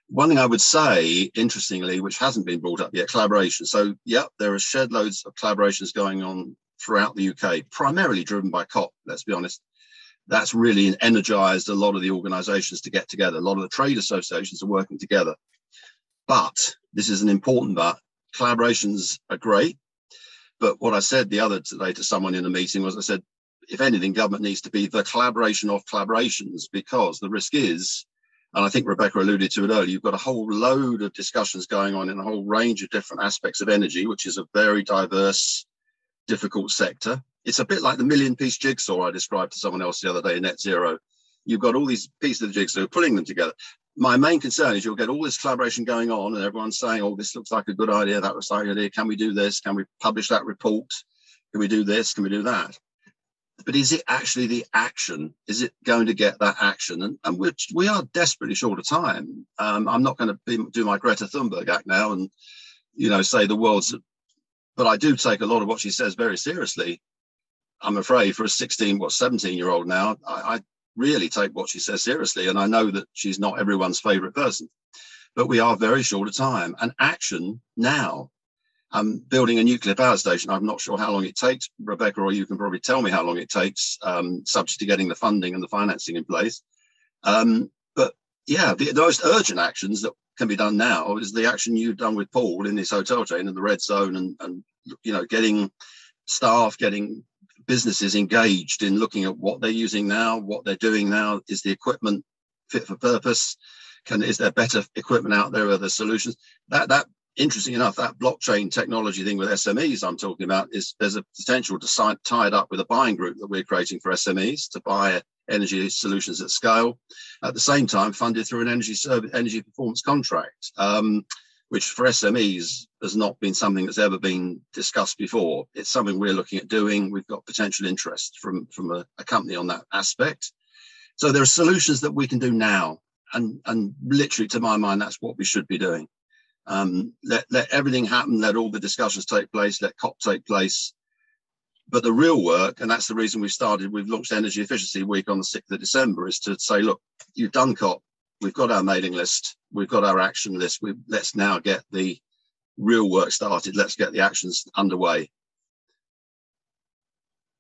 One thing I would say, interestingly, which hasn't been brought up yet, collaboration. So, there are shed loads of collaborations going on throughout the UK, primarily driven by COP, let's be honest. That's really energized a lot of the organizations to get together. A lot of the trade associations are working together. But this is an important but. Collaborations are great. But what I said the other day to someone in a meeting was, I said, if anything, government needs to be the collaboration of collaborations, because the risk is, and I think Rebecca alluded to it earlier, you've got a whole load of discussions going on in a whole range of different aspects of energy, which is a very diverse, difficult sector. It's a bit like the million-piece jigsaw I described to someone else the other day in net zero. You've got all these pieces of the jigsaw, pulling them together. My main concern is you'll get all this collaboration going on and everyone's saying, oh, this looks like a good idea, that looks like a good idea. Can we do this? Can we publish that report? Can we do this? Can we do that? But is it actually the action? Is it going to get that action? And we are desperately short of time. I'm not going to do my Greta Thunberg act now and, say the world's, but I do take a lot of what she says very seriously. I'm afraid for a 17-year-old now, I really take what she says seriously. And I know that she's not everyone's favorite person, but we are very short of time and action now. Building a nuclear power station, I'm not sure how long it takes, Rebecca, or you can probably tell me how long it takes, subject to getting the funding and the financing in place. But the most urgent actions that can be done now is the action you've done with Paul in his hotel chain in the red zone and getting staff, getting businesses engaged in looking at what they're using now, what they're doing now. Is the equipment fit for purpose? Is there better equipment out there? Are there solutions? That interesting enough, that blockchain technology thing with SMEs I'm talking about there's a potential to tie it up with a buying group that we're creating for SMEs to buy energy solutions at scale. At the same time, funded through an energy performance contract. which for SMEs has not been something that's ever been discussed before. It's something we're looking at doing. We've got potential interest from a company on that aspect. So there are solutions that we can do now. And literally, to my mind, that's what we should be doing. Let everything happen, let all the discussions take place, let COP take place. But the real work, and that's the reason we've launched Energy Efficiency Week on the 6th of December, is to say, look, you've done COP, we've got our mailing list, we've got our action list, let's now get the real work started, let's get the actions underway.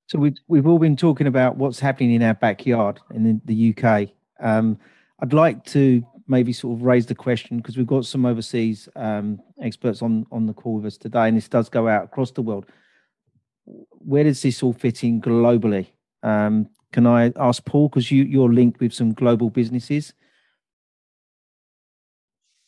So we've all been talking about what's happening in our backyard in the UK. I'd like to maybe sort of raise the question, because we've got some overseas experts on the call with us today, and this does go out across the world. Where does this all fit in globally? Can I ask Paul, because you're linked with some global businesses?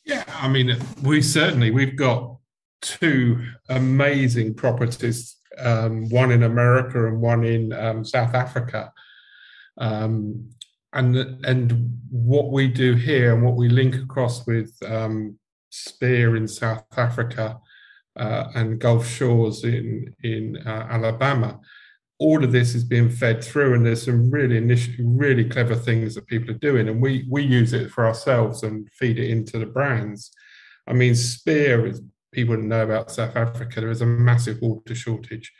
Yeah, I mean, we've got two amazing properties, one in America and one in South Africa. And what we do here and what we link across with Spear in South Africa and Gulf Shores in Alabama, all of this is being fed through, and there's some really clever things that people are doing, and we use it for ourselves and feed it into the brands. I mean, Spear, is people don't know about South Africa, there is a massive water shortage.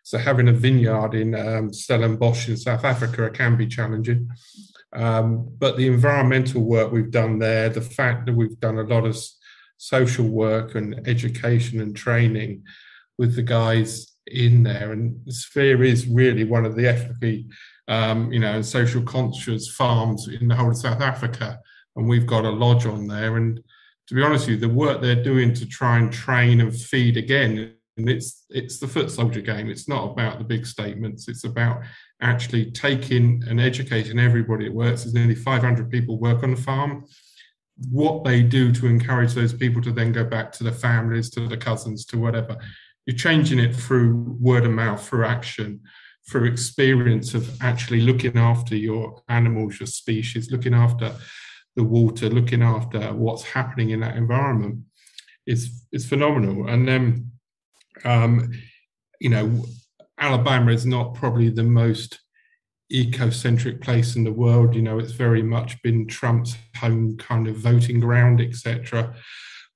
So having a vineyard in Stellenbosch in South Africa can be challenging. But the environmental work we've done there, the fact that we've done a lot of social work and education and training with the guys in there, and Sphere is really one of the ethically, social conscious farms in the whole of South Africa, and we've got a lodge on there. And to be honest with you, the work they're doing to try and train and feed again, and it's the foot soldier game. It's not about the big statements. It's about actually taking and educating everybody that works. There's nearly 500 people work on the farm. What they do to encourage those people to then go back to the families, to the cousins, to whatever. You're changing it through word of mouth, through action, through experience of actually looking after your animals, your species, looking after the water, looking after what's happening in that environment. It's phenomenal. And then, Alabama is not probably the most eco-centric place in the world. It's very much been Trump's home kind of voting ground, etc.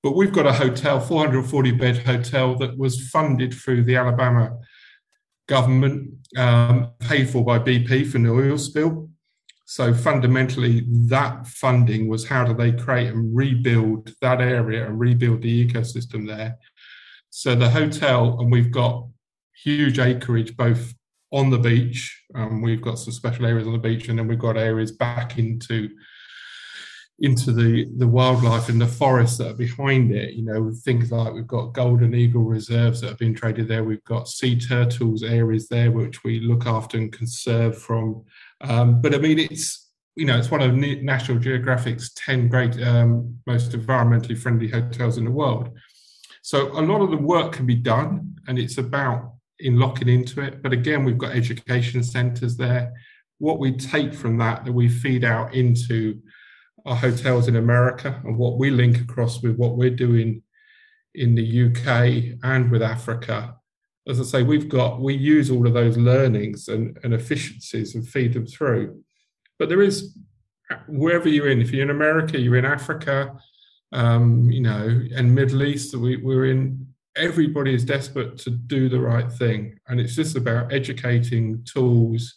But we've got a hotel, 440-bed hotel, that was funded through the Alabama government, paid for by BP from the oil spill. So fundamentally, that funding was how do they create and rebuild that area and rebuild the ecosystem there. So the hotel, and we've got huge acreage both on the beach, we've got some special areas on the beach, and then we've got areas back into the wildlife and the forests that are behind it. Things like we've got golden eagle reserves that have been traded there. We've got sea turtles areas there, which we look after and conserve from. But I mean, it's one of National Geographic's 10 great, most environmentally friendly hotels in the world. So a lot of the work can be done, and it's about locking into it. But again, we've got education centres there. What we take from that we feed out into our hotels in America, and what we link across with what we're doing in the UK and with Africa. As I say, we use all of those learnings and efficiencies and feed them through. But there is, wherever you're in, if you're in America, you're in Africa, and Middle East, we're in, everybody is desperate to do the right thing. And it's just about educating, tools,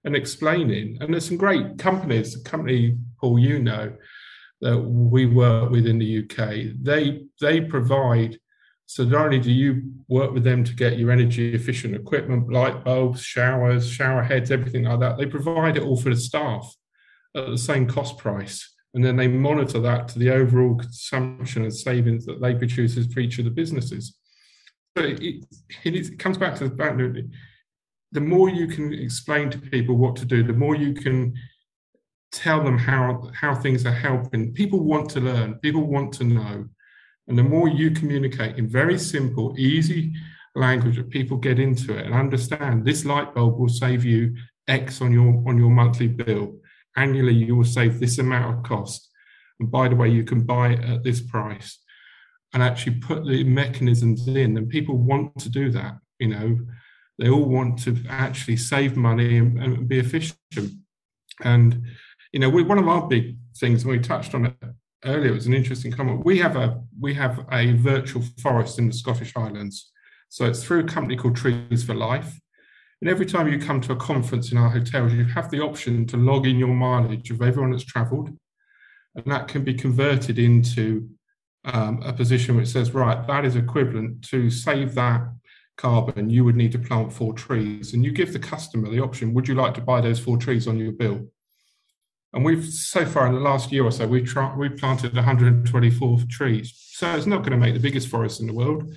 and explaining. And there's some great companies, the company, Paul, that we work with in the UK. They provide, so not only do you work with them to get your energy efficient equipment, light bulbs, showers, shower heads, everything like that, they provide it all for the staff at the same cost price. And then they monitor that to the overall consumption and savings that they produce for each of the businesses. So it comes back to the fact that the more you can explain to people what to do, the more you can tell them how things are helping. People want to learn, people want to know. And the more you communicate in very simple, easy language that people get into it and understand, this light bulb will save you X on your monthly bill. Annually, you will save this amount of cost. And by the way, you can buy it at this price. and actually put the mechanisms in. And people want to do that. They all want to actually save money and be efficient. And one of our big things, and we touched on it earlier, it was an interesting comment. We have a virtual forest in the Scottish Highlands. So it's through a company called Trees for Life. And every time you come to a conference in our hotels, you have the option to log in your mileage of everyone that's travelled. And that can be converted into a position which says, right, that is equivalent to save that carbon, you would need to plant 4 trees. And you give the customer the option, would you like to buy those 4 trees on your bill? And we've, so far in the last year or so, we've planted 124 trees. So it's not going to make the biggest forest in the world.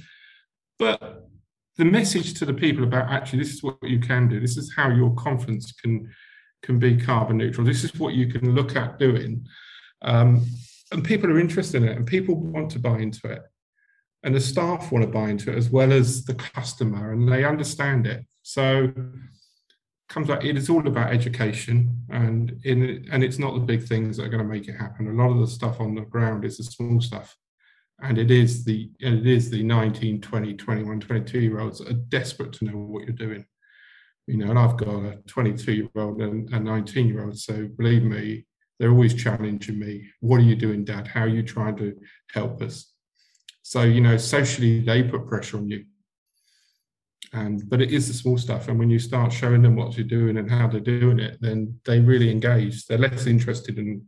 But the message to the people about actually, this is what you can do. This is how your conference can be carbon neutral. This is what you can look at doing. And people are interested in it, and people want to buy into it. And the staff want to buy into it as well as the customer, and they understand it. So it is all about education, and it's not the big things that are going to make it happen. A lot of the stuff on the ground is the small stuff. And it is the 19, 20, 21, 22-year-olds that are desperate to know what you're doing. And I've got a 22-year-old and a 19-year-old, so believe me, they're always challenging me. What are you doing, Dad? How are you trying to help us? So, socially, they put pressure on you. But it is the small stuff. And when you start showing them what you're doing and how they're doing it, then they really engage. They're less interested in,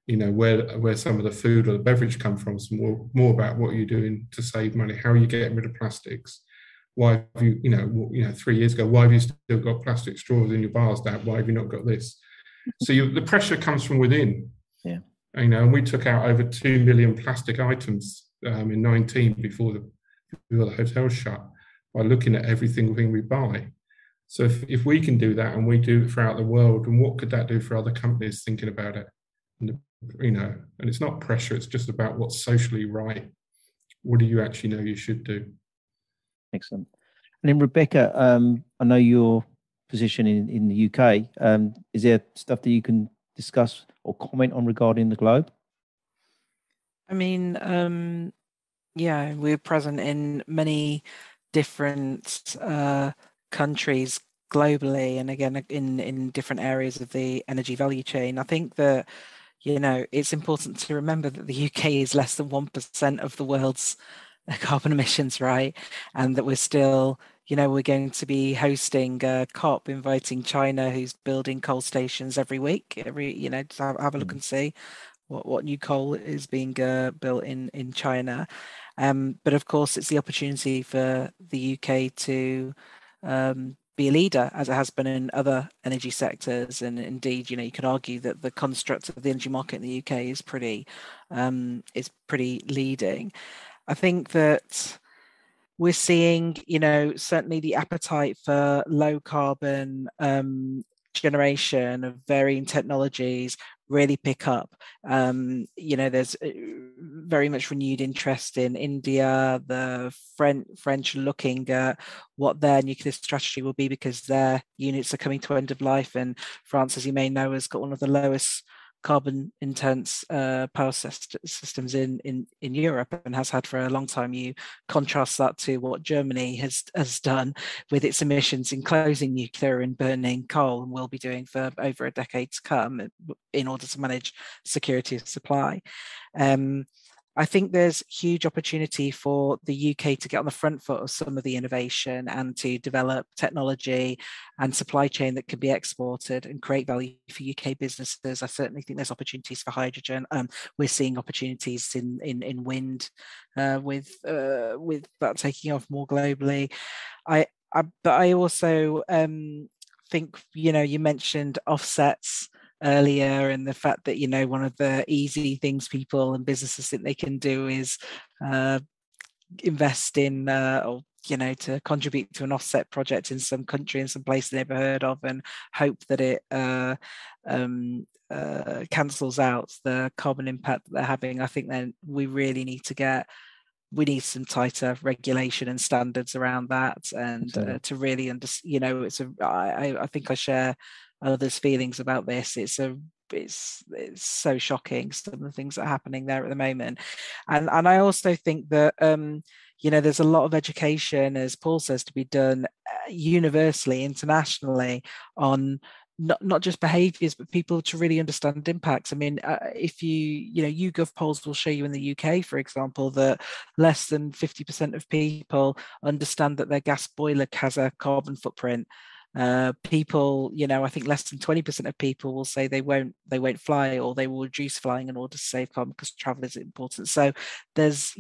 where some of the food or the beverage come from. It's more about what you're doing to save money. How are you getting rid of plastics? Why have you, 3 years ago, why have you still got plastic straws in your bars, Dad? Why have you not got this? So the pressure comes from within. Yeah. And we took out over 2 million plastic items in 19 before the hotels shut, by looking at every single thing we buy. So if we can do that, and we do it throughout the world, and what could that do for other companies thinking about it? And it's not pressure, it's just about what's socially right. What do you actually know you should do? Excellent. And then Rebecca, I know your position in the UK. Is there stuff that you can discuss or comment on regarding the globe? I mean, yeah, we're present in many different countries globally, and again in different areas of the energy value chain. I think that it's important to remember that the UK is less than 1% of the world's carbon emissions, right? And that we're still, we're going to be hosting a COP, inviting China, who's building coal stations every week, to have a look and see what new coal is being built in China. But of course, it's the opportunity for the UK to be a leader, as it has been in other energy sectors. And indeed, you could argue that the construct of the energy market in the UK is pretty leading. I think that we're seeing, certainly the appetite for low carbon generation of varying technologies really pick up. There's very much renewed interest in India. The French looking at what their nuclear strategy will be, because their units are coming to end of life, and France, as you may know, has got one of the lowest carbon intense power systems in Europe, and has had for a long time. You contrast that to what Germany has done with its emissions in closing nuclear and burning coal, and will be doing for over a decade to come, in order to manage security of supply. I think there's huge opportunity for the UK to get on the front foot of some of the innovation, and to develop technology and supply chain that can be exported and create value for UK businesses. I certainly think there's opportunities for hydrogen. We're seeing opportunities in wind, with that taking off more globally. But I also think, you mentioned offsets earlier, and the fact that one of the easy things people and businesses think they can do is invest in or to contribute to an offset project in some country, in some place they never heard of, and hope that it cancels out the carbon impact that they're having. I think then we really need some tighter regulation and standards around that, and to really I think I share others' feelings about this. It's a it's so shocking, some of the things that are happening there at the moment. And I also think that there's a lot of education, as Paul says, to be done universally, internationally, on not just behaviours, but people to really understand impacts. I mean, if YouGov polls will show you in the UK, for example, that less than 50% of people understand that their gas boiler has a carbon footprint. People, I think less than 20% of people will say they won't fly, or they will reduce flying in order to save carbon because travel is important. So there's,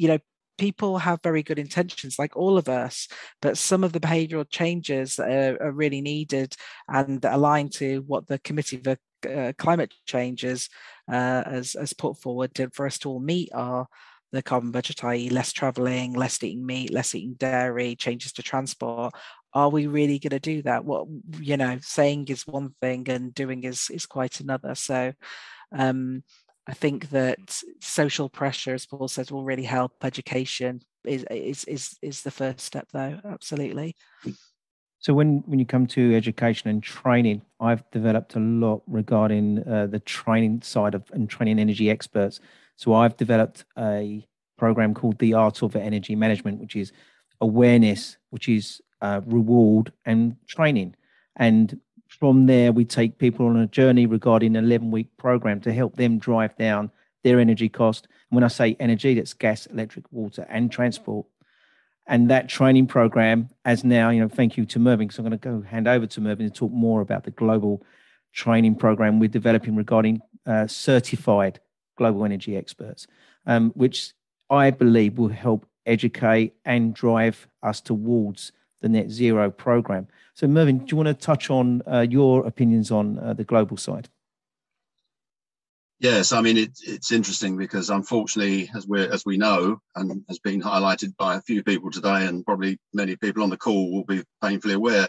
people have very good intentions, like all of us, but some of the behavioural changes are really needed and aligned to what the Committee for Climate Changes has put forward for us to all meet the carbon budget, i.e. less travelling, less eating meat, less eating dairy, changes to transport. Are we really going to do that? What, saying is one thing and doing is quite another. So I think that social pressure, as Paul says, will really help. Education is the first step, though. Absolutely. So when you come to education and training, I've developed a lot regarding the training side of and training energy experts. So I've developed a program called The Art of Energy Management, which is awareness, which is reward and training. And from there, we take people on a journey regarding an 11-week program to help them drive down their energy cost. And when I say energy, that's gas, electric, water, and transport. And that training program, as now, thank you to Mervyn, because I'm going to go hand over to Mervyn to talk more about the global training program we're developing regarding certified global energy experts, which I believe will help educate and drive us towards the net zero program. So Mervyn, do you want to touch on your opinions on the global side? Yes, I mean, it's interesting because unfortunately, as we know, and has been highlighted by a few people today, and probably many people on the call will be painfully aware,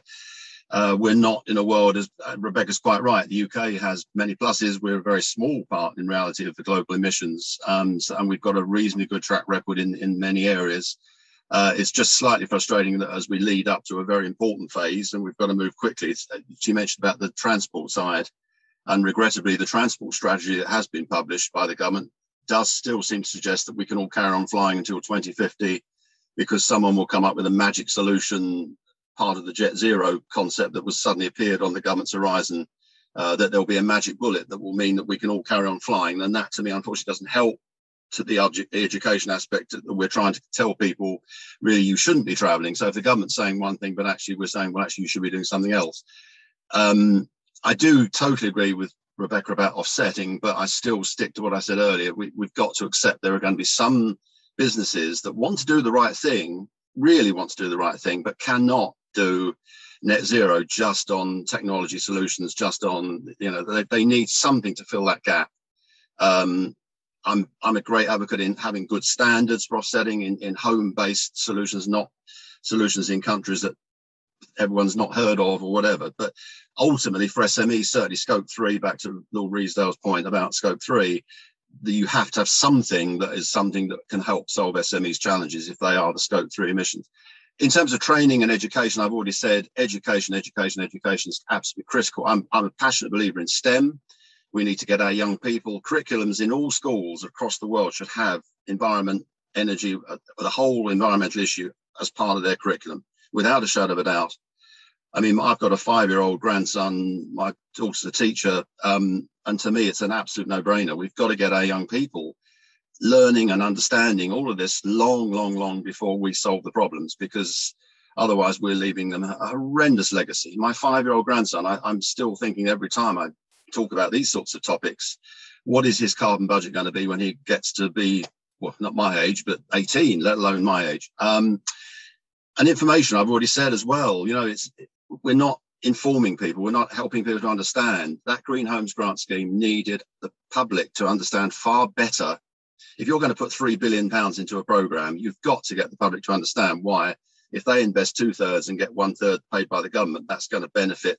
we're not in a world, as Rebecca's quite right, the UK has many pluses. We're a very small part in reality of the global emissions, and we've got a reasonably good track record in many areas. It's just slightly frustrating that as we lead up to a very important phase, and we've got to move quickly. She mentioned about the transport side, and regrettably, the transport strategy that has been published by the government does still seem to suggest that we can all carry on flying until 2050 because someone will come up with a magic solution, part of the Jet Zero concept that was suddenly appeared on the government's horizon, that there'll be a magic bullet that will mean that we can all carry on flying. And that, to me, unfortunately, doesn't help to the education aspect that we're trying to tell people, really, you shouldn't be traveling. So if the government's saying one thing, but actually we're saying, well, actually, you should be doing something else. I do totally agree with Rebecca about offsetting, but I still stick to what I said earlier. We've got to accept there are going to be some businesses that want to do the right thing, really want to do the right thing, but cannot do net zero just on technology solutions, just on, they need something to fill that gap. I'm a great advocate in having good standards for offsetting in home-based solutions, not solutions in countries that everyone's not heard of or whatever. But ultimately for SMEs, certainly scope 3, back to Lord Redesdale's point about scope 3, that you have to have something that can help solve SMEs' challenges if they are the scope 3 emissions. In terms of training and education, I've already said education is absolutely critical. I'm a passionate believer in STEM. We need to get our young people, curriculums in all schools across the world should have environment, energy, the whole environmental issue as part of their curriculum, without a shadow of a doubt. I mean, I've got a 5-year-old grandson, my daughter's a teacher, and to me, it's an absolute no-brainer. We've got to get our young people learning and understanding all of this long before we solve the problems, because otherwise we're leaving them a horrendous legacy. My 5-year-old grandson, I'm still thinking every time I talk about these sorts of topics, what is his carbon budget going to be when he gets to be, well, not my age, but 18, let alone my age. And information, I've already said as well, we're not informing people, we're not helping people to understand. That Green Homes Grant Scheme needed the public to understand far better. If you're going to put £3 billion into a programme, you've got to get the public to understand why, if they invest 2/3 and get 1/3 paid by the government, that's going to benefit.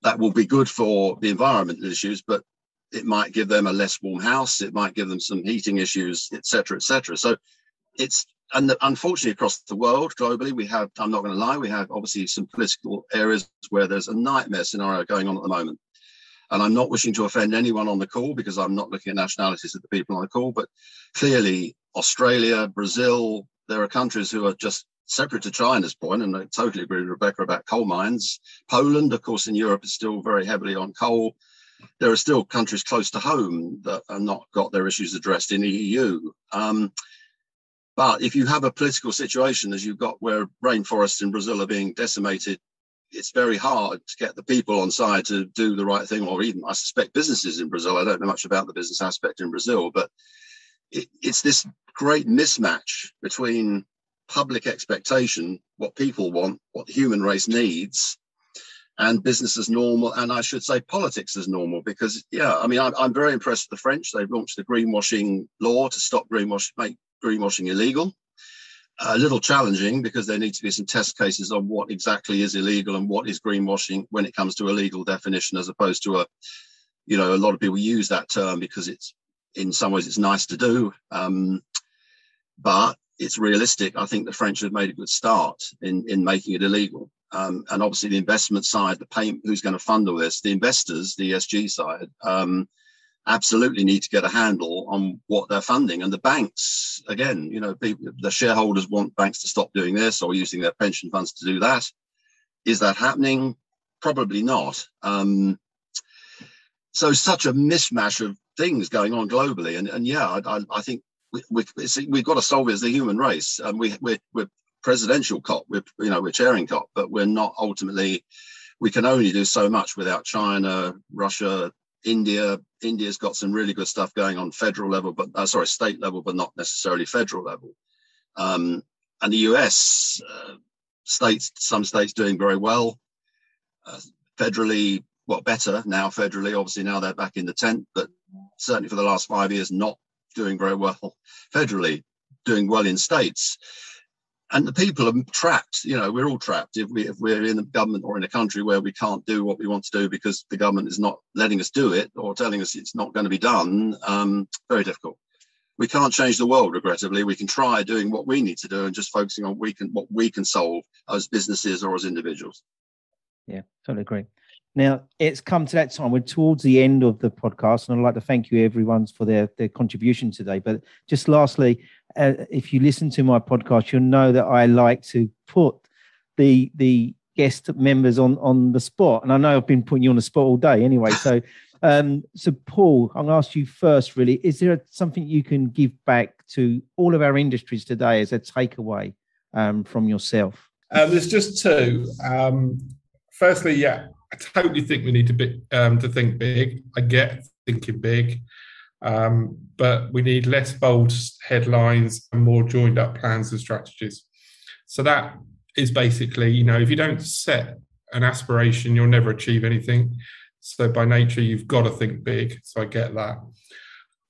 That will be good for the environmental issues, but it might give them a less warm house. It might give them some heating issues, et cetera, et cetera. So and unfortunately across the world, globally, we have, I'm not going to lie, we have obviously some political areas where there's a nightmare scenario going on at the moment. And I'm not wishing to offend anyone on the call because I'm not looking at nationalities of the people on the call, but clearly Australia, Brazil, there are countries who are just separate to China's point, and I totally agree with Rebecca about coal mines. Poland, of course, in Europe is still very heavily on coal. There are still countries close to home that have not got their issues addressed in the EU. But if you have a political situation as you've got where rainforests in Brazil are being decimated, it's very hard to get the people on side to do the right thing, or even, I suspect, businesses in Brazil. I don't know much about the business aspect in Brazil, but it's this great mismatch between public expectation, what people want, what the human race needs, and business as normal, and I should say politics as normal, because, yeah, I mean, I'm very impressed with the French. They've launched the greenwashing law to stop greenwashing, make greenwashing illegal. A little challenging because there need to be some test cases on what exactly is illegal and what is greenwashing when it comes to a legal definition, as opposed to a lot of people use that term because it's, in some ways, it's nice to do, but it's realistic. I think the French have made a good start in making it illegal. And obviously the investment side, the payment, who's going to fund all this, the investors, the ESG side, absolutely need to get a handle on what they're funding. And the banks, again, the shareholders want banks to stop doing this or using their pension funds to do that. Is that happening? Probably not. So such a mishmash of things going on globally. And yeah, I think we've got to solve it as the human race. We're presidential COP, we're chairing COP, but we're not ultimately, we can only do so much without China, Russia, India. India's got some really good stuff going on federal level, state level, but not necessarily federal level. And the US, some states doing very well, federally, better now federally, obviously now they're back in the tent, but certainly for the last 5 years, not doing very well federally, doing well in states. And the people are trapped. We're all trapped if we're in the government or in a country where we can't do what we want to do because the government is not letting us do it or telling us it's not going to be done. Very difficult. We can't change the world, regrettably. We can try doing what we need to do and just focusing on what we can solve as businesses or as individuals. Yeah, totally agree. Now, it's come to that time. We're towards the end of the podcast, and I'd like to thank you, everyone, for their contribution today. But just lastly, if you listen to my podcast, you'll know that I like to put the guest members on the spot. And I know I've been putting you on the spot all day anyway. So, so Paul, I'm going to ask you first, really, is there something you can give back to all of our industries today as a takeaway from yourself? There's just two. Firstly, yeah, I totally think we need to think big. I get thinking big, but we need less bold headlines and more joined up plans and strategies. So that is basically, if you don't set an aspiration, you'll never achieve anything. So by nature, you've got to think big. So I get that.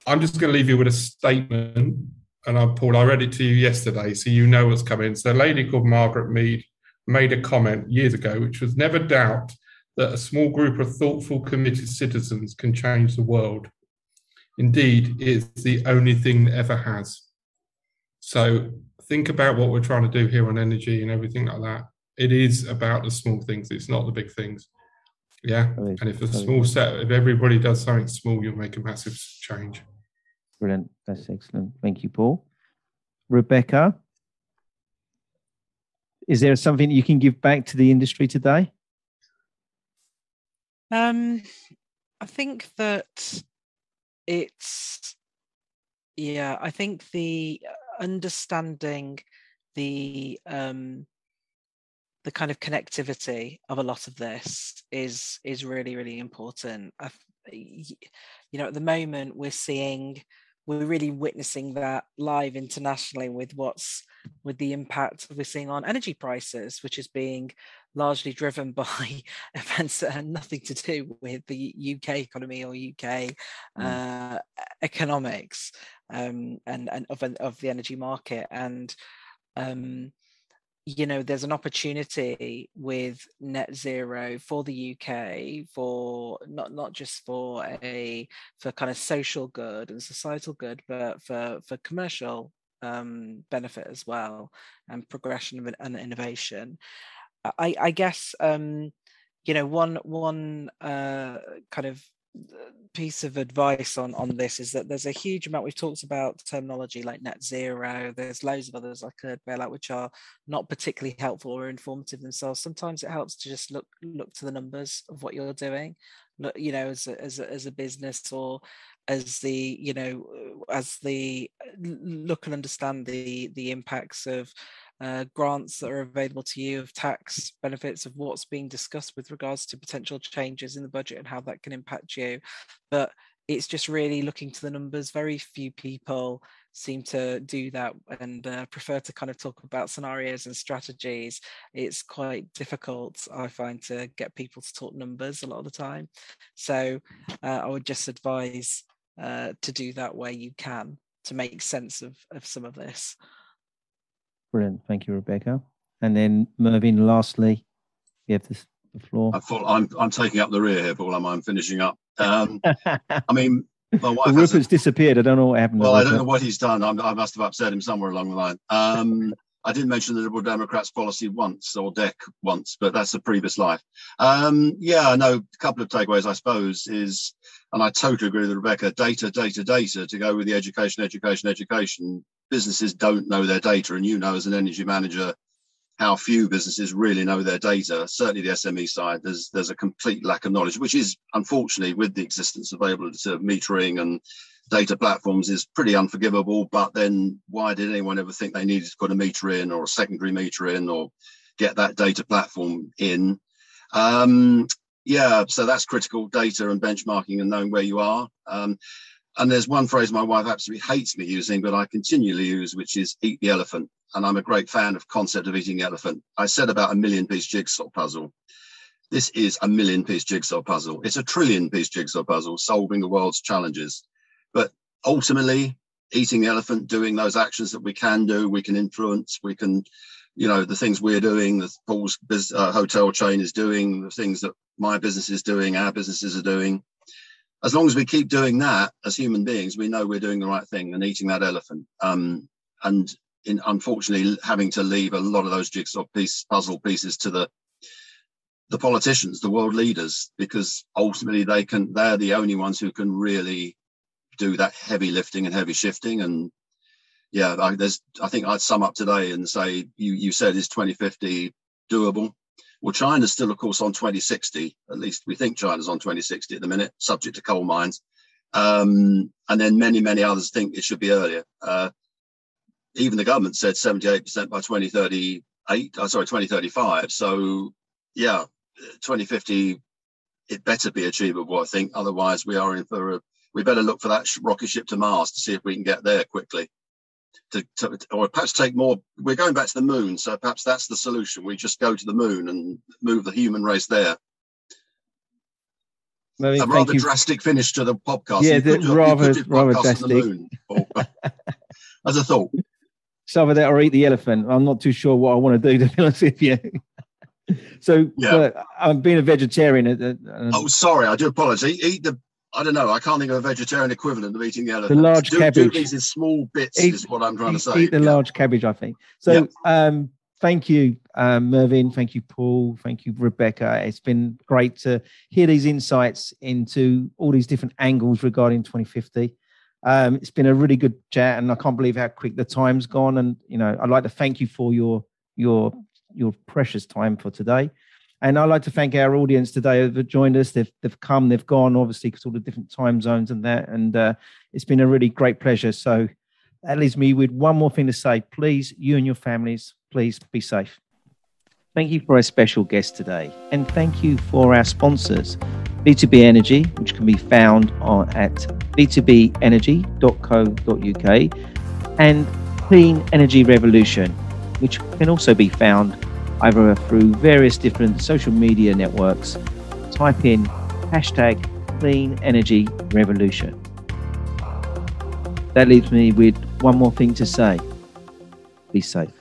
I'm just going to leave you with a statement. And Paul, I read it to you yesterday, so you know what's coming. So a lady called Margaret Mead made a comment years ago, which was, never doubt that a small group of thoughtful, committed citizens can change the world. Indeed, it's the only thing that ever has. So think about what we're trying to do here on energy and everything like that. It is about the small things. It's not the big things. Yeah. And if if everybody does something small, you'll make a massive change. Brilliant. That's excellent. Thank you, Paul. Rebecca, is there something you can give back to the industry today? I think that I think the understanding the kind of connectivity of a lot of this is really, really important. At the moment we're really witnessing that live internationally with the impact we're seeing on energy prices, which is being largely driven by events that have nothing to do with the UK economy or UK economics and of the energy market. And there's an opportunity with net zero for the UK for not just for kind of social good and societal good, but for commercial benefit as well, and progression and innovation. I guess one kind of piece of advice on this is that there's a huge amount. We've talked about terminology like net zero. There's loads of others like a bailout which are not particularly helpful or informative themselves. Sometimes it helps to just look to the numbers of what you're doing, look, as a business, or as the look and understand the impacts of grants that are available to you, of tax benefits, of what's being discussed with regards to potential changes in the budget and how that can impact you. But it's just really looking to the numbers. Very few people seem to do that and prefer to kind of talk about scenarios and strategies. It's quite difficult, I find, to get people to talk numbers a lot of the time. So I would just advise to do that where you can, to make sense of some of this. Brilliant. Thank you, Rebecca. And then Mervyn, lastly, you have the floor. I'm taking up the rear here, Paul. I'm finishing up. I mean, my wife. Rupert's disappeared. I don't know what happened. Well, I don't know what he's done. I must have upset him somewhere along the line. I did mention the Liberal Democrats policy once, or DEC once, but that's a previous life. Yeah, no, a couple of takeaways, I suppose, is, and I totally agree with Rebecca, data, to go with the education. Businesses don't know their data, and as an energy manager how few businesses really know their data. Certainly the SME side, there's a complete lack of knowledge, which is, unfortunately, with the existence available to metering and data platforms, is pretty unforgivable. But then why did anyone ever think they needed to put a meter in, or a secondary meter in, or get that data platform in? Yeah, so that's critical, data and benchmarking and knowing where you are. And there's one phrase my wife absolutely hates me using, but I continually use, which is eat the elephant. And I'm a great fan of concept of eating the elephant. I said about a 1 million piece jigsaw puzzle. This is a 1 million piece jigsaw puzzle. It's a 1 trillion piece jigsaw puzzle solving the world's challenges. But ultimately, eating the elephant, doing those actions that we can do, we can influence, we can, the things we're doing, that Paul's hotel chain is doing, the things that my business is doing, our businesses are doing. As long as we keep doing that as human beings, we know we're doing the right thing and eating that elephant. And unfortunately, having to leave a lot of those jigsaw puzzle pieces to the politicians, the world leaders, because ultimately they're the only ones who can really do that heavy lifting and heavy shifting. And yeah, I think I'd sum up today and say, you said, is 2050 doable? Well, China's still, of course, on 2060. At least we think China's on 2060 at the minute, subject to coal mines. And then many, many others think it should be earlier. Even the government said 78% by 2035. So, yeah, 2050, it better be achievable, I think. Otherwise, we better look for that rocket ship to Mars to see if we can get there quickly. Or perhaps take more. We're going back to the moon, so perhaps that's the solution. We just go to the moon and move the human race there. Mervyn, a rather drastic finish to the podcast. Yeah, rather drastic. As a thought. It's either that or eat the elephant. I'm not too sure what I want to do, to be honest with you. So, yeah. I'm being a vegetarian. Oh, sorry, I do apologize. Eat the. I don't know. I can't think of a vegetarian equivalent of eating the elephant. The large cabbage. Do these in small bits is what I'm trying to say. Eat the large cabbage, I think. So, thank you, Mervyn. Thank you, Paul. Thank you, Rebecca. It's been great to hear these insights into all these different angles regarding 2050. It's been a really good chat, and I can't believe how quick the time's gone. And I'd like to thank you for your precious time for today. And I'd like to thank our audience today who have joined us. They've come, they've gone, obviously, because all the different time zones and that. And it's been a really great pleasure. So that leaves me with one more thing to say. Please, you and your families, please be safe. Thank you for our special guest today. And thank you for our sponsors, B2B Energy, which can be found at b2benergy.co.uk, and Clean Energy Revolution, which can also be found either through various different social media networks. Type in #CleanEnergyRevolution. That leaves me with one more thing to say. Be safe.